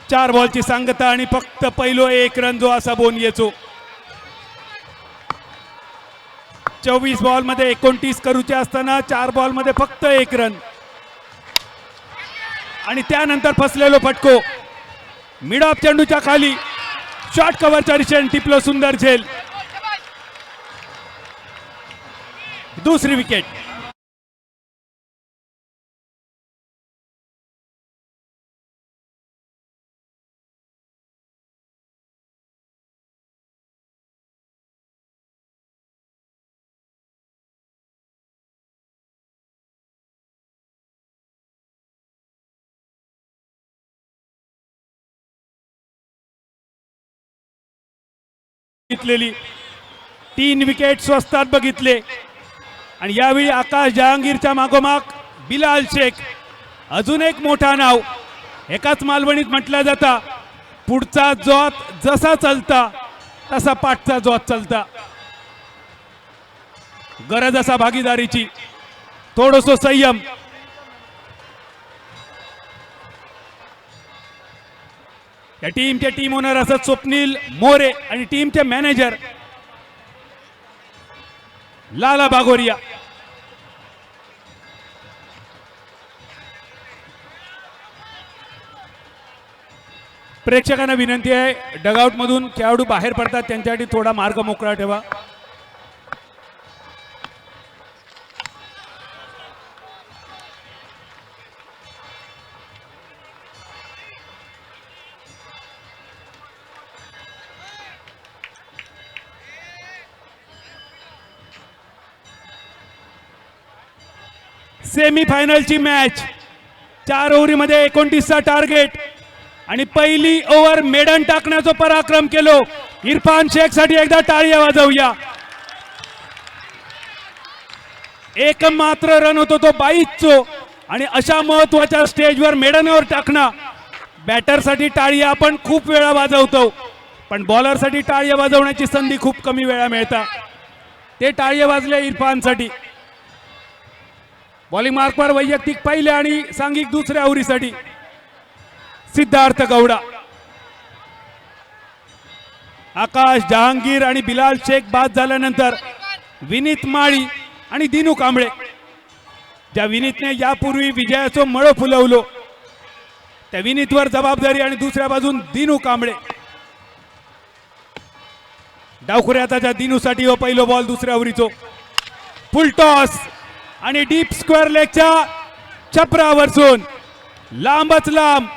चार बॉलची सांगता आणि फक्त पहिलो 1 रन जो असा बोन येचो. 24 बॉल मध्ये 29 करूचे असताना 4 बॉल मध्ये फक्त 1 रन. आणि त्यानंतर फसलेलो फटको मिड ऑफ चेंडूच्या खाली. शॉर्ट कव्हरच्या दिशेने टिपलो सुंदर झेल. दुसरी विकेट. घेतलेली 3 विकेट स्वस्तात बघितले. आणि यावेळी आकाश जहांगीरच्या मागोमाग बिलाल शेख. अजून एक मोठा नाव. एकाच मालवणीत म्हटलं जाता, पुढचा जोत जसा चलता तसा पाठचा जोत चलता. गरज असा भागीदारीची, थोडंसं संयम. या टीमचे टीम ओनर असत स्वप्नील मोरे आणि टीमचे मॅनेजर लाला बागोरिया. प्रेक्षकांना विनंती आहे, डगआउट मधून खेळाडू बाहेर पडतात त्यांच्यासाठी थोडा मार्ग मोकळा ठेवा. सेमी फायनलची मॅच 4 ओव्हरीमध्ये 29चा टार्गेट आणि पहिली ओव्हर मेडन टाकण्याचा पराक्रम केलो. इरफान शेख साठी एकदा टाळ्या वाजवूया. एकमात्र रन होतो तो 22 आणि अशा महत्वाच्या स्टेजवर मेडनवर टाकणं. बॅटरसाठी टाळ्या आपण खूप वेळा वाजवतो पण बॉलरसाठी टाळ्या वाजवण्याची संधी खूप कमी वेळा मिळतात. ते टाळ्या वाजले इरफानसाठी. बॉलिंग मार्कवर वैयक्तिक पहिल्या आणि सांघिक दुसऱ्या ओव्हरीसाठी सिद्धार्थ गौडा. आकाश जहांगीर आणि बिलाल शेख बाद झाल्यानंतर विनीत माळी आणि दिनू कांबळे. ज्या विनीतने यापूर्वी विजयाचं मळ फुलवलं त्या विनीतवर जबाबदारी आणि दुसऱ्या बाजून दिनू कांबळे. डावखुऱ्याचा दिनूसाठी व पहिलो बॉल दुसऱ्या ओव्हरीचो फुल टॉस आणि डीप स्क्वेअर लेगच्या छपरावरसून लांबच लांब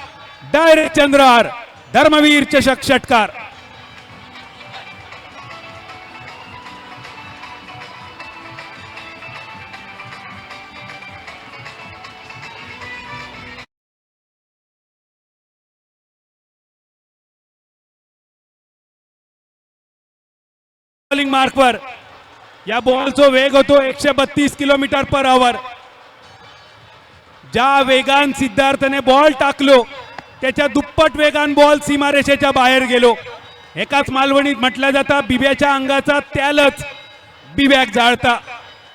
डायरेक्ट चंद्रहार. धर्मवीर चषक षटकार. बॉलिंग मार्कवर या बॉलचा वेग होतो 132 किलोमीटर पर आवर. ज्या वेगान सिद्धार्थने बॉल टाकलो त्याच्या दुप्पट वेगान बॉल सीमारेषेच्या बाहेर गेलो. एकाच मालवणीत म्हटलं जातं बिब्याच्या अंगाचा त्यालच बिब्याक जाळता.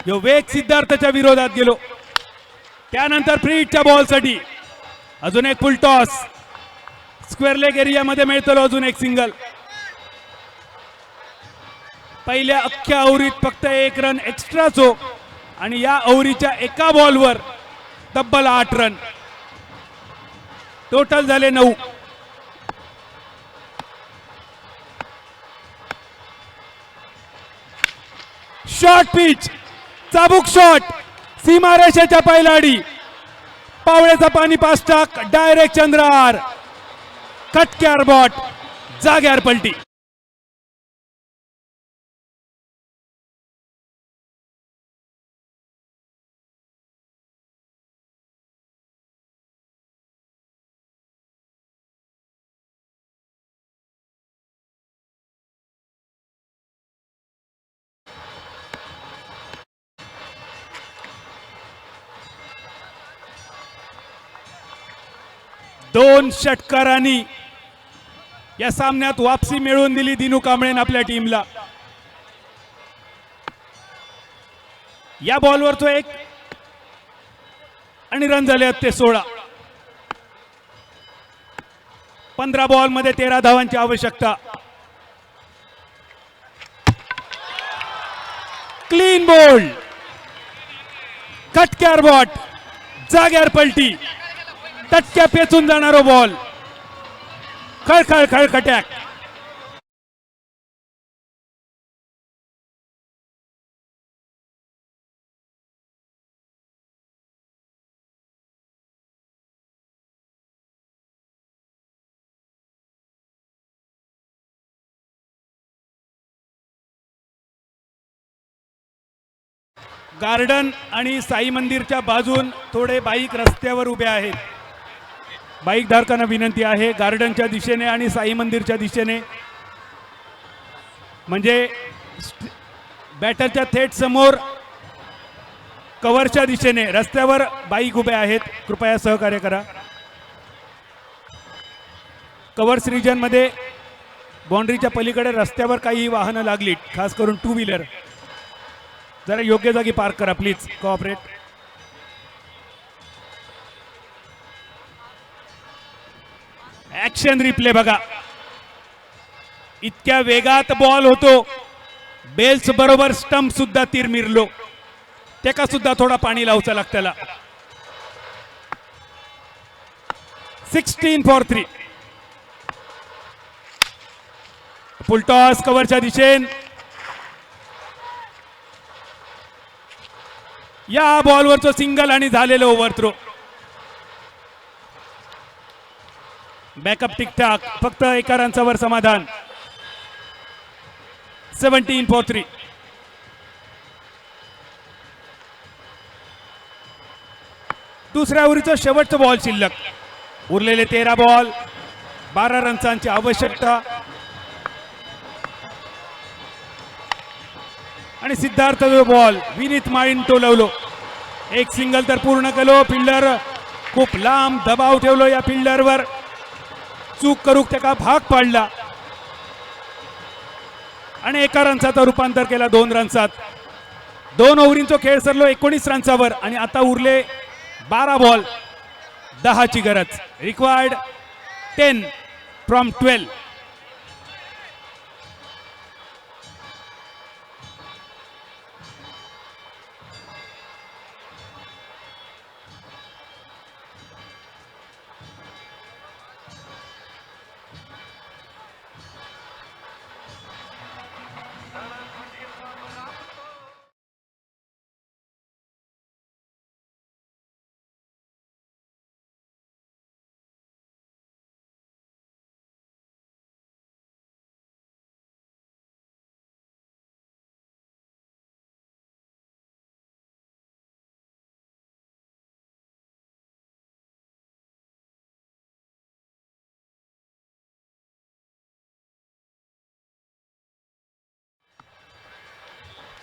यो वेग सिद्धार्थच्या विरोधात गेलो. त्यानंतर फ्री हिटच्या बॉलसाठी अजून एक फुल टॉस. स्क्वेअर लेग एरियामध्ये मिळतो अजून एक सिंगल. पहिल्या अख्ख्या ओव्हरीत फक्त 1 रन एक्स्ट्राचो आणि या ओव्हरीच्या एका बॉलवर तब्बल 8 रन. टोटल झाले 9. शॉर्ट पिच चाबूक शॉट सीमारेषेच्या पैलाडी. पावळेचा पाणी पास टाक डायरेक्ट चंद्रहार. कटक्यार बॉट जाग्यार पलटी. दोन षटकारांनी या सामन्यात वापसी मिळवून दिली दिनू कांबळेन आपल्या टीमला. या बॉलवरचो 1 आणि रन झाले ते 16. 15 बॉल मध्ये 13 धावांची आवश्यकता. Clean bowled. कटक्यार बॉट जाग्यार पलटी. तटक्या पेचून जाणारो बॉल. खळखळ खळखट्याक. गार्डन आणि साई मंदिरच्या बाजून थोडे बाईक रस्त्यावर उभे आहेत. बाईक धारकांना विनंती आहे गार्डनच्या दिशेने आणि साई मंदिरच्या दिशेने म्हणजे बॅटरच्या थेट समोर कव्हरच्या दिशेने रस्त्यावर बाईक उभे आहेत. कृपया सहकार्य करा. कव्हर्स रिजन मध्ये बाउंड्रीच्या पलीकडे रस्त्यावर काही वाहनं लागली खास करून 2 व्हीलर जरा योग्य जागी पार्क करा प्लीज. कोऑपरेट. ऍक्शन रिप्ले बघा. इतक्या वेगात बॉल होतो बेल्स बरोबर स्टंप सुद्धा तिरमिरलो. त्याका सुद्धा थोडा पाणी लावचा लागताला. 16 for 3. फुल टॉस कव्हरच्या दिशेन. या बॉलवरचं सिंगल आणि झालेलं ओव्हरथ्रो. बॅकअप टिकटाक फक्त 1 रनवर समाधान. 17 for 3. दुसऱ्या ओव्हरीचं शेवटचं बॉल शिल्लक. उरलेले 13 बॉल, 12 रन्सांची आवश्यकता. आणि सिद्धार्थ बॉल विनीत माळीन टोलवलो. एक सिंगल तर पूर्ण केलो. फिल्डर खूप लांब दबाव ठेवलो या फिल्डरवर. चूक करूक त्याका भाग पाडला आणि एका रनचा रूपांतर केला 2 रन्सात. 2 ओव्हरींचो खेळ सरलो 19 रन्सावर आणि आता उरले 12 बॉल, 10 ची गरज. Required 10 from 12.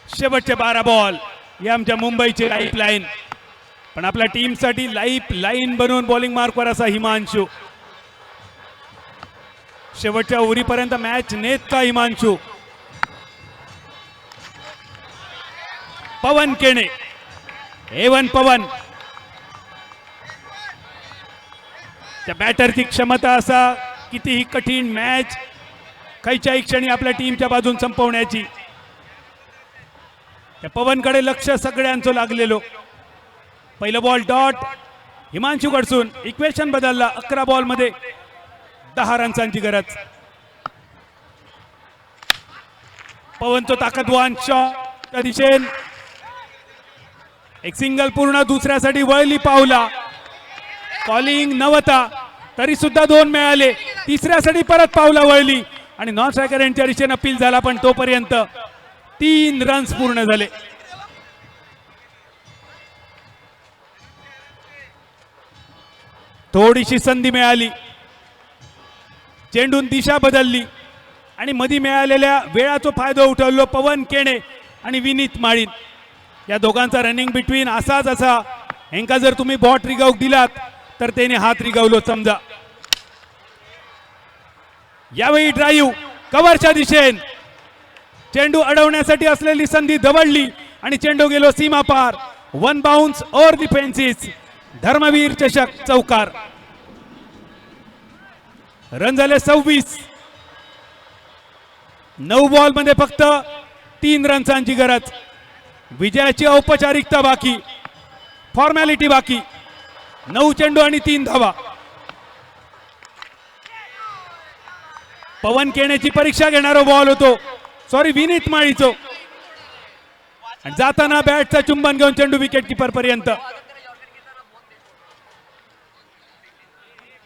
शेवटचे 12 बॉल हे आमच्या मुंबईचे लाईफ लाईन. पण आपल्या टीमसाठी लाईफ लाईन बनवून बॉलिंग मार्कवर असा हिमांशू. शेवटच्या ओव्हरीपर्यंत मॅच नेत का हिमांशू. पवन केणे, A1 पवन. त्या बॅटरची क्षमता असा कितीही कठीण मॅच खयच्याही क्षणी आपल्या टीमच्या बाजून संपवण्याची. त्या पवनकडे लक्ष सगळ्यांचं लागलेलो. पहिलं बॉल डॉट हिमांशू कडसून. इक्वेशन बदलला. 11 बॉल मध्ये 10 रन्सांची गरज. पवनचं ताकदवान शॉट त्या दिशेन. एक सिंगल पूर्ण दुसऱ्यासाठी वळली पावला. कॉलिंग नव्हता तरी सुद्धा 2 मिळाले. तिसऱ्यासाठी परत पावला वळली आणि नॉन स्ट्रायकर यांच्या दिशेने अपील झाला पण तोपर्यंत 3 रन्स पूर्ण झाले. थोडीशी संधी मिळाली. चेंडून दिशा बदलली आणि मध्ये मिळालेल्या वेळाचा फायदा उठवलो पवन केणे आणि विनीत माळीन. या दोघांचा रनिंग बिटवीन असाच असा. हेंका जर तुम्ही बॉट रिगावूक दिलात तर त्याने हात रिगावलो समजा. यावेळी ड्राईव्ह कव्हरच्या दिशेन. चेंडू अडवण्यासाठी असलेली संधी दवडली आणि चेंडू गेलो सीमा पार. 1 बाउन्स ओव्हर द फेन्सेस. धर्मवीर चषक चौकार. रन झाले 26. 9 बॉल मध्ये फक्त 3 रन्सांची गरज. विजयाची औपचारिकता बाकी, फॉर्मॅलिटी बाकी. 9 चेंडू आणि 3 धावा. पवन केण्याची परीक्षा घेणारा बॉल होतो. सॉरी विनीत माळीचो. आणि जाताना बॅटचा चुंबन घेऊन चेंडू विकेट किपर पर्यंत.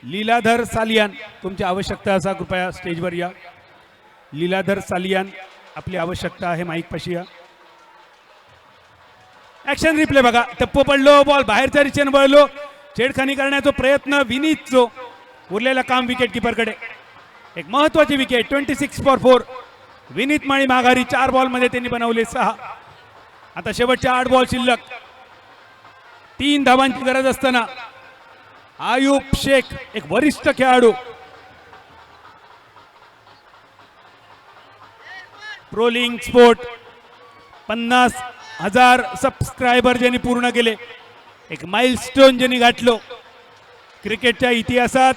लीलाधर सालियान तुमची आवश्यकता असा कृपया स्टेजवर या. लीलाधर सालियान आपली आवश्यकता आहे माईक पाशी या. ऍक्शन रिप्ले बघा. टप्पो पडलो. बॉल बाहेरच्या दिशेने वळलो. छेडखानी करण्याचा प्रयत्न विनीतचो. उरलेला काम विकेट किपरकडे. एक महत्वाची विकेट. 26 फॉर 4. विनीत माळी माघारी. 4 बॉल मध्ये त्यांनी बनवले 6. आता शेवटचे 8 बॉल शिल्लक. 3 धावांची गरज असताना आयुब शेख एक वरिष्ठ खेळाडू. प्रोलिंग स्पोर्ट 50,000 सबस्क्रायबर ज्यांनी पूर्ण केले. एक माइलस्टोन ज्यांनी गाठलो क्रिकेटच्या इतिहासात.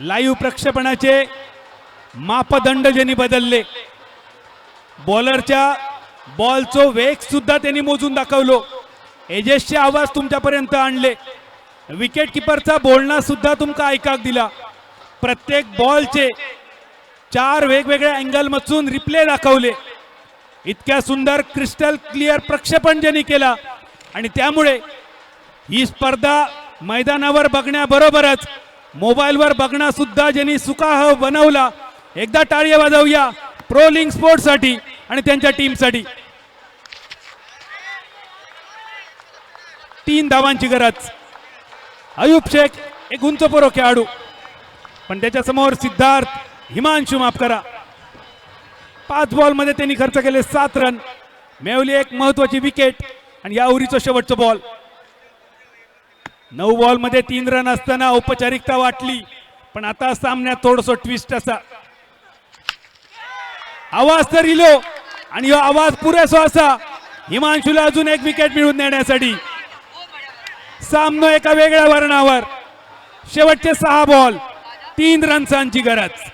लाईव्ह प्रक्षेपणाचे मापदंड ज्यांनी बदलले. बॉलरच्या बॉलचो वेग सुद्धा त्यांनी मोजून दाखवलो. एजेसचे आवाज तुमच्यापर्यंत आणले. विकेट किपरचा बोलणं सुद्धा तुमका ऐकाक दिला. प्रत्येक बॉलचे 4 वेगवेगळ्या अँगल मधून रिप्ले दाखवले. इतक्या सुंदर क्रिस्टल क्लिअर प्रक्षेपण ज्यांनी केला. आणि त्यामुळे ही स्पर्धा मैदानावर बघण्याबरोबरच मोबाईलवर बघणं सुद्धा ज्यांनी सुकाह बनवला. एकदा टाळी वाजवूया प्रोलिंग स्पोर्ट्ससाठी आणि त्यांच्या टीमसाठी. 3 धावांची गरज. अयूब शेख एक उंचपोरो खेळाडू, पण त्याच्यासमोर सिद्धार्थ हिमांशू, माफ करा. 5 बॉलमध्ये त्यांनी खर्च केले 7 रन, मिळवली एक महत्वाची विकेट आणि या ओव्हरीचं शेवटचं बॉल. 9 बॉलमध्ये 3 रन असताना औपचारिकता वाटली, पण आता सामन्यात थोडस ट्विस्ट असा. आवाज तर इलो आणि हा आवाज पुरेसा असा हिमांशूला अजून एक विकेट मिळवून देण्यासाठी. सामना एका वेगळ्या वर्णावर. शेवटचे 6 बॉल, 3 रन्सांची गरज.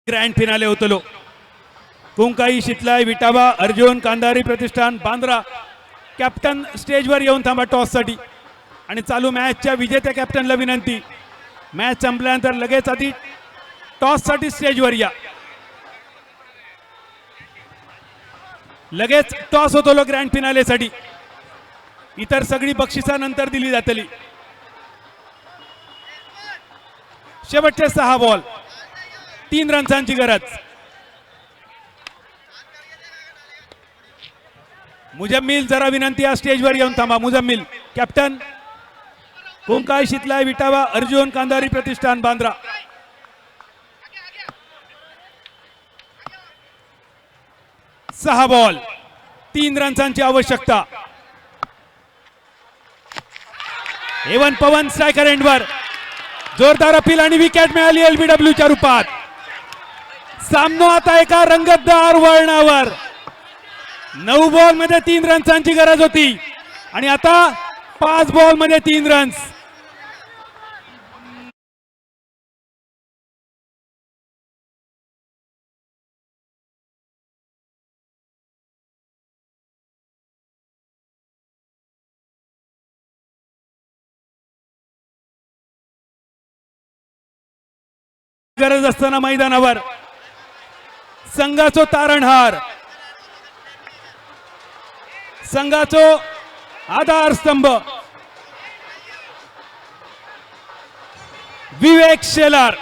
ग्रँड फिनाले होतलो. कुंकाई, शितलाय, विटाबा, अर्जुन, कांदारी प्रतिष्ठान, बांद्रा कॅप्टन स्टेजवर येऊन थांबा टॉससाठी. आणि चालू मॅचच्या विजेत्या कॅप्टनला विनंती, मॅच संपल्यानंतर लगेच आधी टॉससाठी स्टेजवर या. लगेच टॉस होतो ग्रँड फिनालेसाठी. इतर सगळी बक्षिसानंतर दिली जातली. शेवटचे 6 बॉल, 3 रन्सांची गरज. मुजम्मिल जरा विनंती, या स्टेजवर येऊन थांबा. मुजम्मिल कॅप्टन, कुंकाई, शितलाय, विटावा, अर्जुन, कांदारी प्रतिष्ठान, बांद्रा. सहा बॉल, 3 रन्सांची आवश्यकता. एवन पवन स्ट्रायकर एंडवर जोरदार अपील आणि विकेट मिळाली एलबीडब्ल्यूच्या रूपात. सामना आता एका रंगतदार वळणावर. 9 बॉल मध्ये 3 रन्सांची गरज होती आणि आता 5 बॉल मध्ये 3 रन्स. गरज असताना मैदानावर संघाचो तारणहार, संघाचो आधारस्तंभ Vivek Shelar.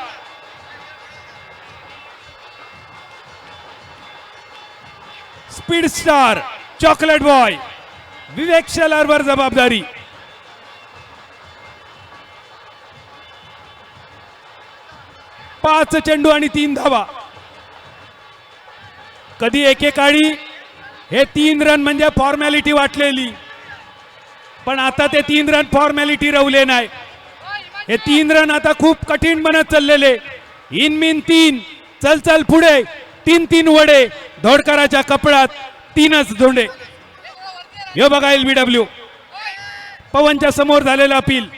Speed star, chocolate boy Vivek Shelar वर जबाबदारी. पाच चेंडू आणि 3 धावा. कधी एकेकाळी हे 3 रन म्हणजे फॉर्मॅलिटी वाटलेली, पण आता ते 3 रन फॉर्मॅलिटी रवले नाही. हे 3 रन आता खूप कठीण बनत चाललेले. इन मिन 3, चल चल पुढे, 3-3 वडे धोडकराच्या कपडात 3च धोंडे. हे बघा एलबीडब्ल्यू पवनच्या समोर झालेला अपील.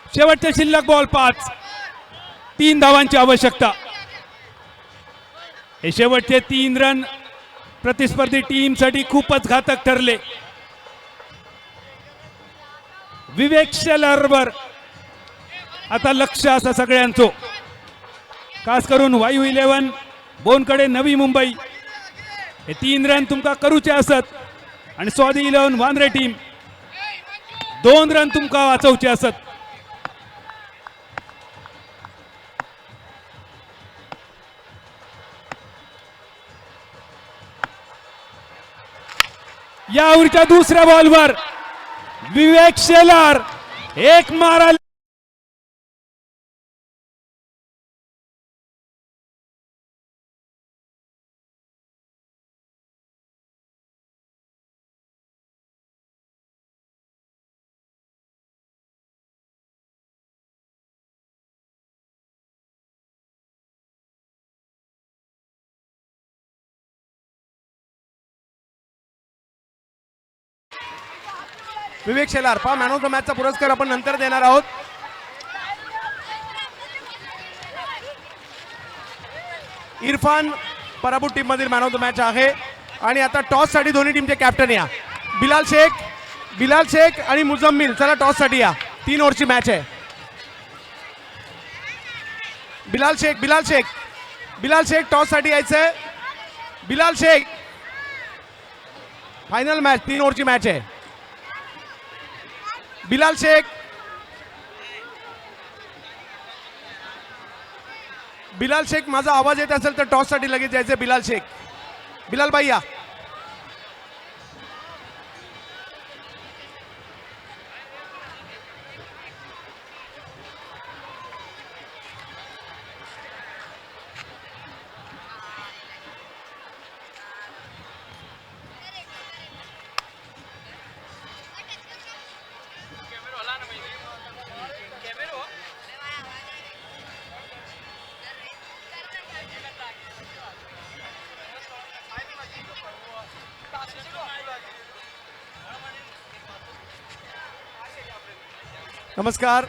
शेवटचे शिल्लक बॉल 5, 3 धावांची आवश्यकता. हे शेवटचे 3 रन प्रतिस्पर्धी टीमसाठी खूपच घातक ठरले. विवेक शेलारवर आता लक्ष असं सगळ्यांचं, खास करून वायू 11 बोनकडे नवी मुंबई. हे 3 रन तुमका करूचे असत आणि स्वादी 11 वांद्रे टीम 2 रन तुमका वाचवचे असत. या ओव्हरच्या दुसऱ्या बॉलवर विवेक शेलार एक मारा. विवेक शेलार पहा, मॅन ऑफ द मॅचचा पुरस्कार आपण नंतर देणार आहोत. इरफान पराभूत टीम मधील मॅन ऑफ द मॅच आहे. आणि आता टॉस साठी दोन्ही टीमचे कॅप्टन या. बिलाल शेख आणि मुजम्मिल, चला टॉस साठी या. 3 ओव्हरची मॅच आहे. बिलाल शेख टॉस साठी यायचंय. बिलाल शेख, फायनल मॅच, 3 ओव्हरची मॅच आहे. बिलाल शेख, माझा आवाज येत असेल तर टॉस साठी लगेच जायचंय. बिलाल भाई या. नमस्कार.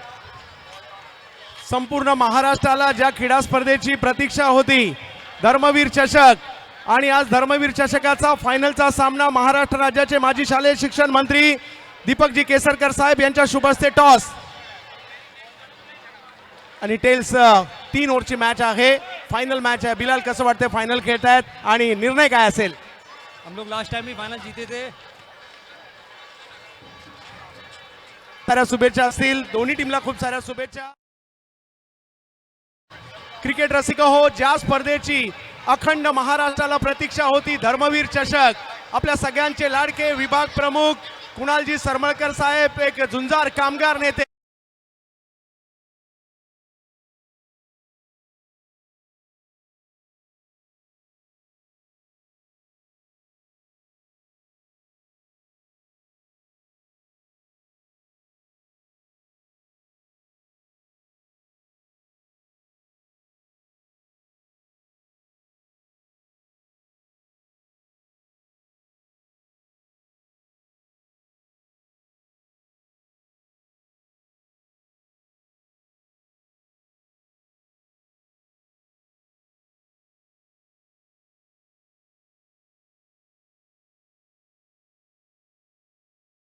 संपूर्ण महाराष्ट्राला ज्या क्रीडा स्पर्धेची प्रतीक्षा होती, धर्मवीर चषक, आणि आज धर्मवीर चषकाचा फायनलचा सामना महाराष्ट्र राज्याचे माजी शालेय शिक्षण मंत्री दीपकजी केसरकर साहेब यांच्या शुभ हस्ते टॉस आणि टेल्स 3 ओव्हरची मॅच आहे. फायनल मॅच आहे. बिलाल, कसं वाटतंय? फायनल खेळतायत आणि निर्णय काय असेल? हम लोग लास्ट टाइम भी फाइनल जीते थे. साऱ्या शुभेच्छा असतील दोन्ही टीमला, खूप साऱ्या शुभेच्छा. क्रिकेट रसिक हो, ज्या स्पर्धेची अखंड महाराष्ट्राला प्रतीक्षा होती, धर्मवीर चषक, आपल्या सगळ्यांचे लाडके विभाग प्रमुख कुणालजी सरमळकर साहेब, एक झुंजार कामगार नेते,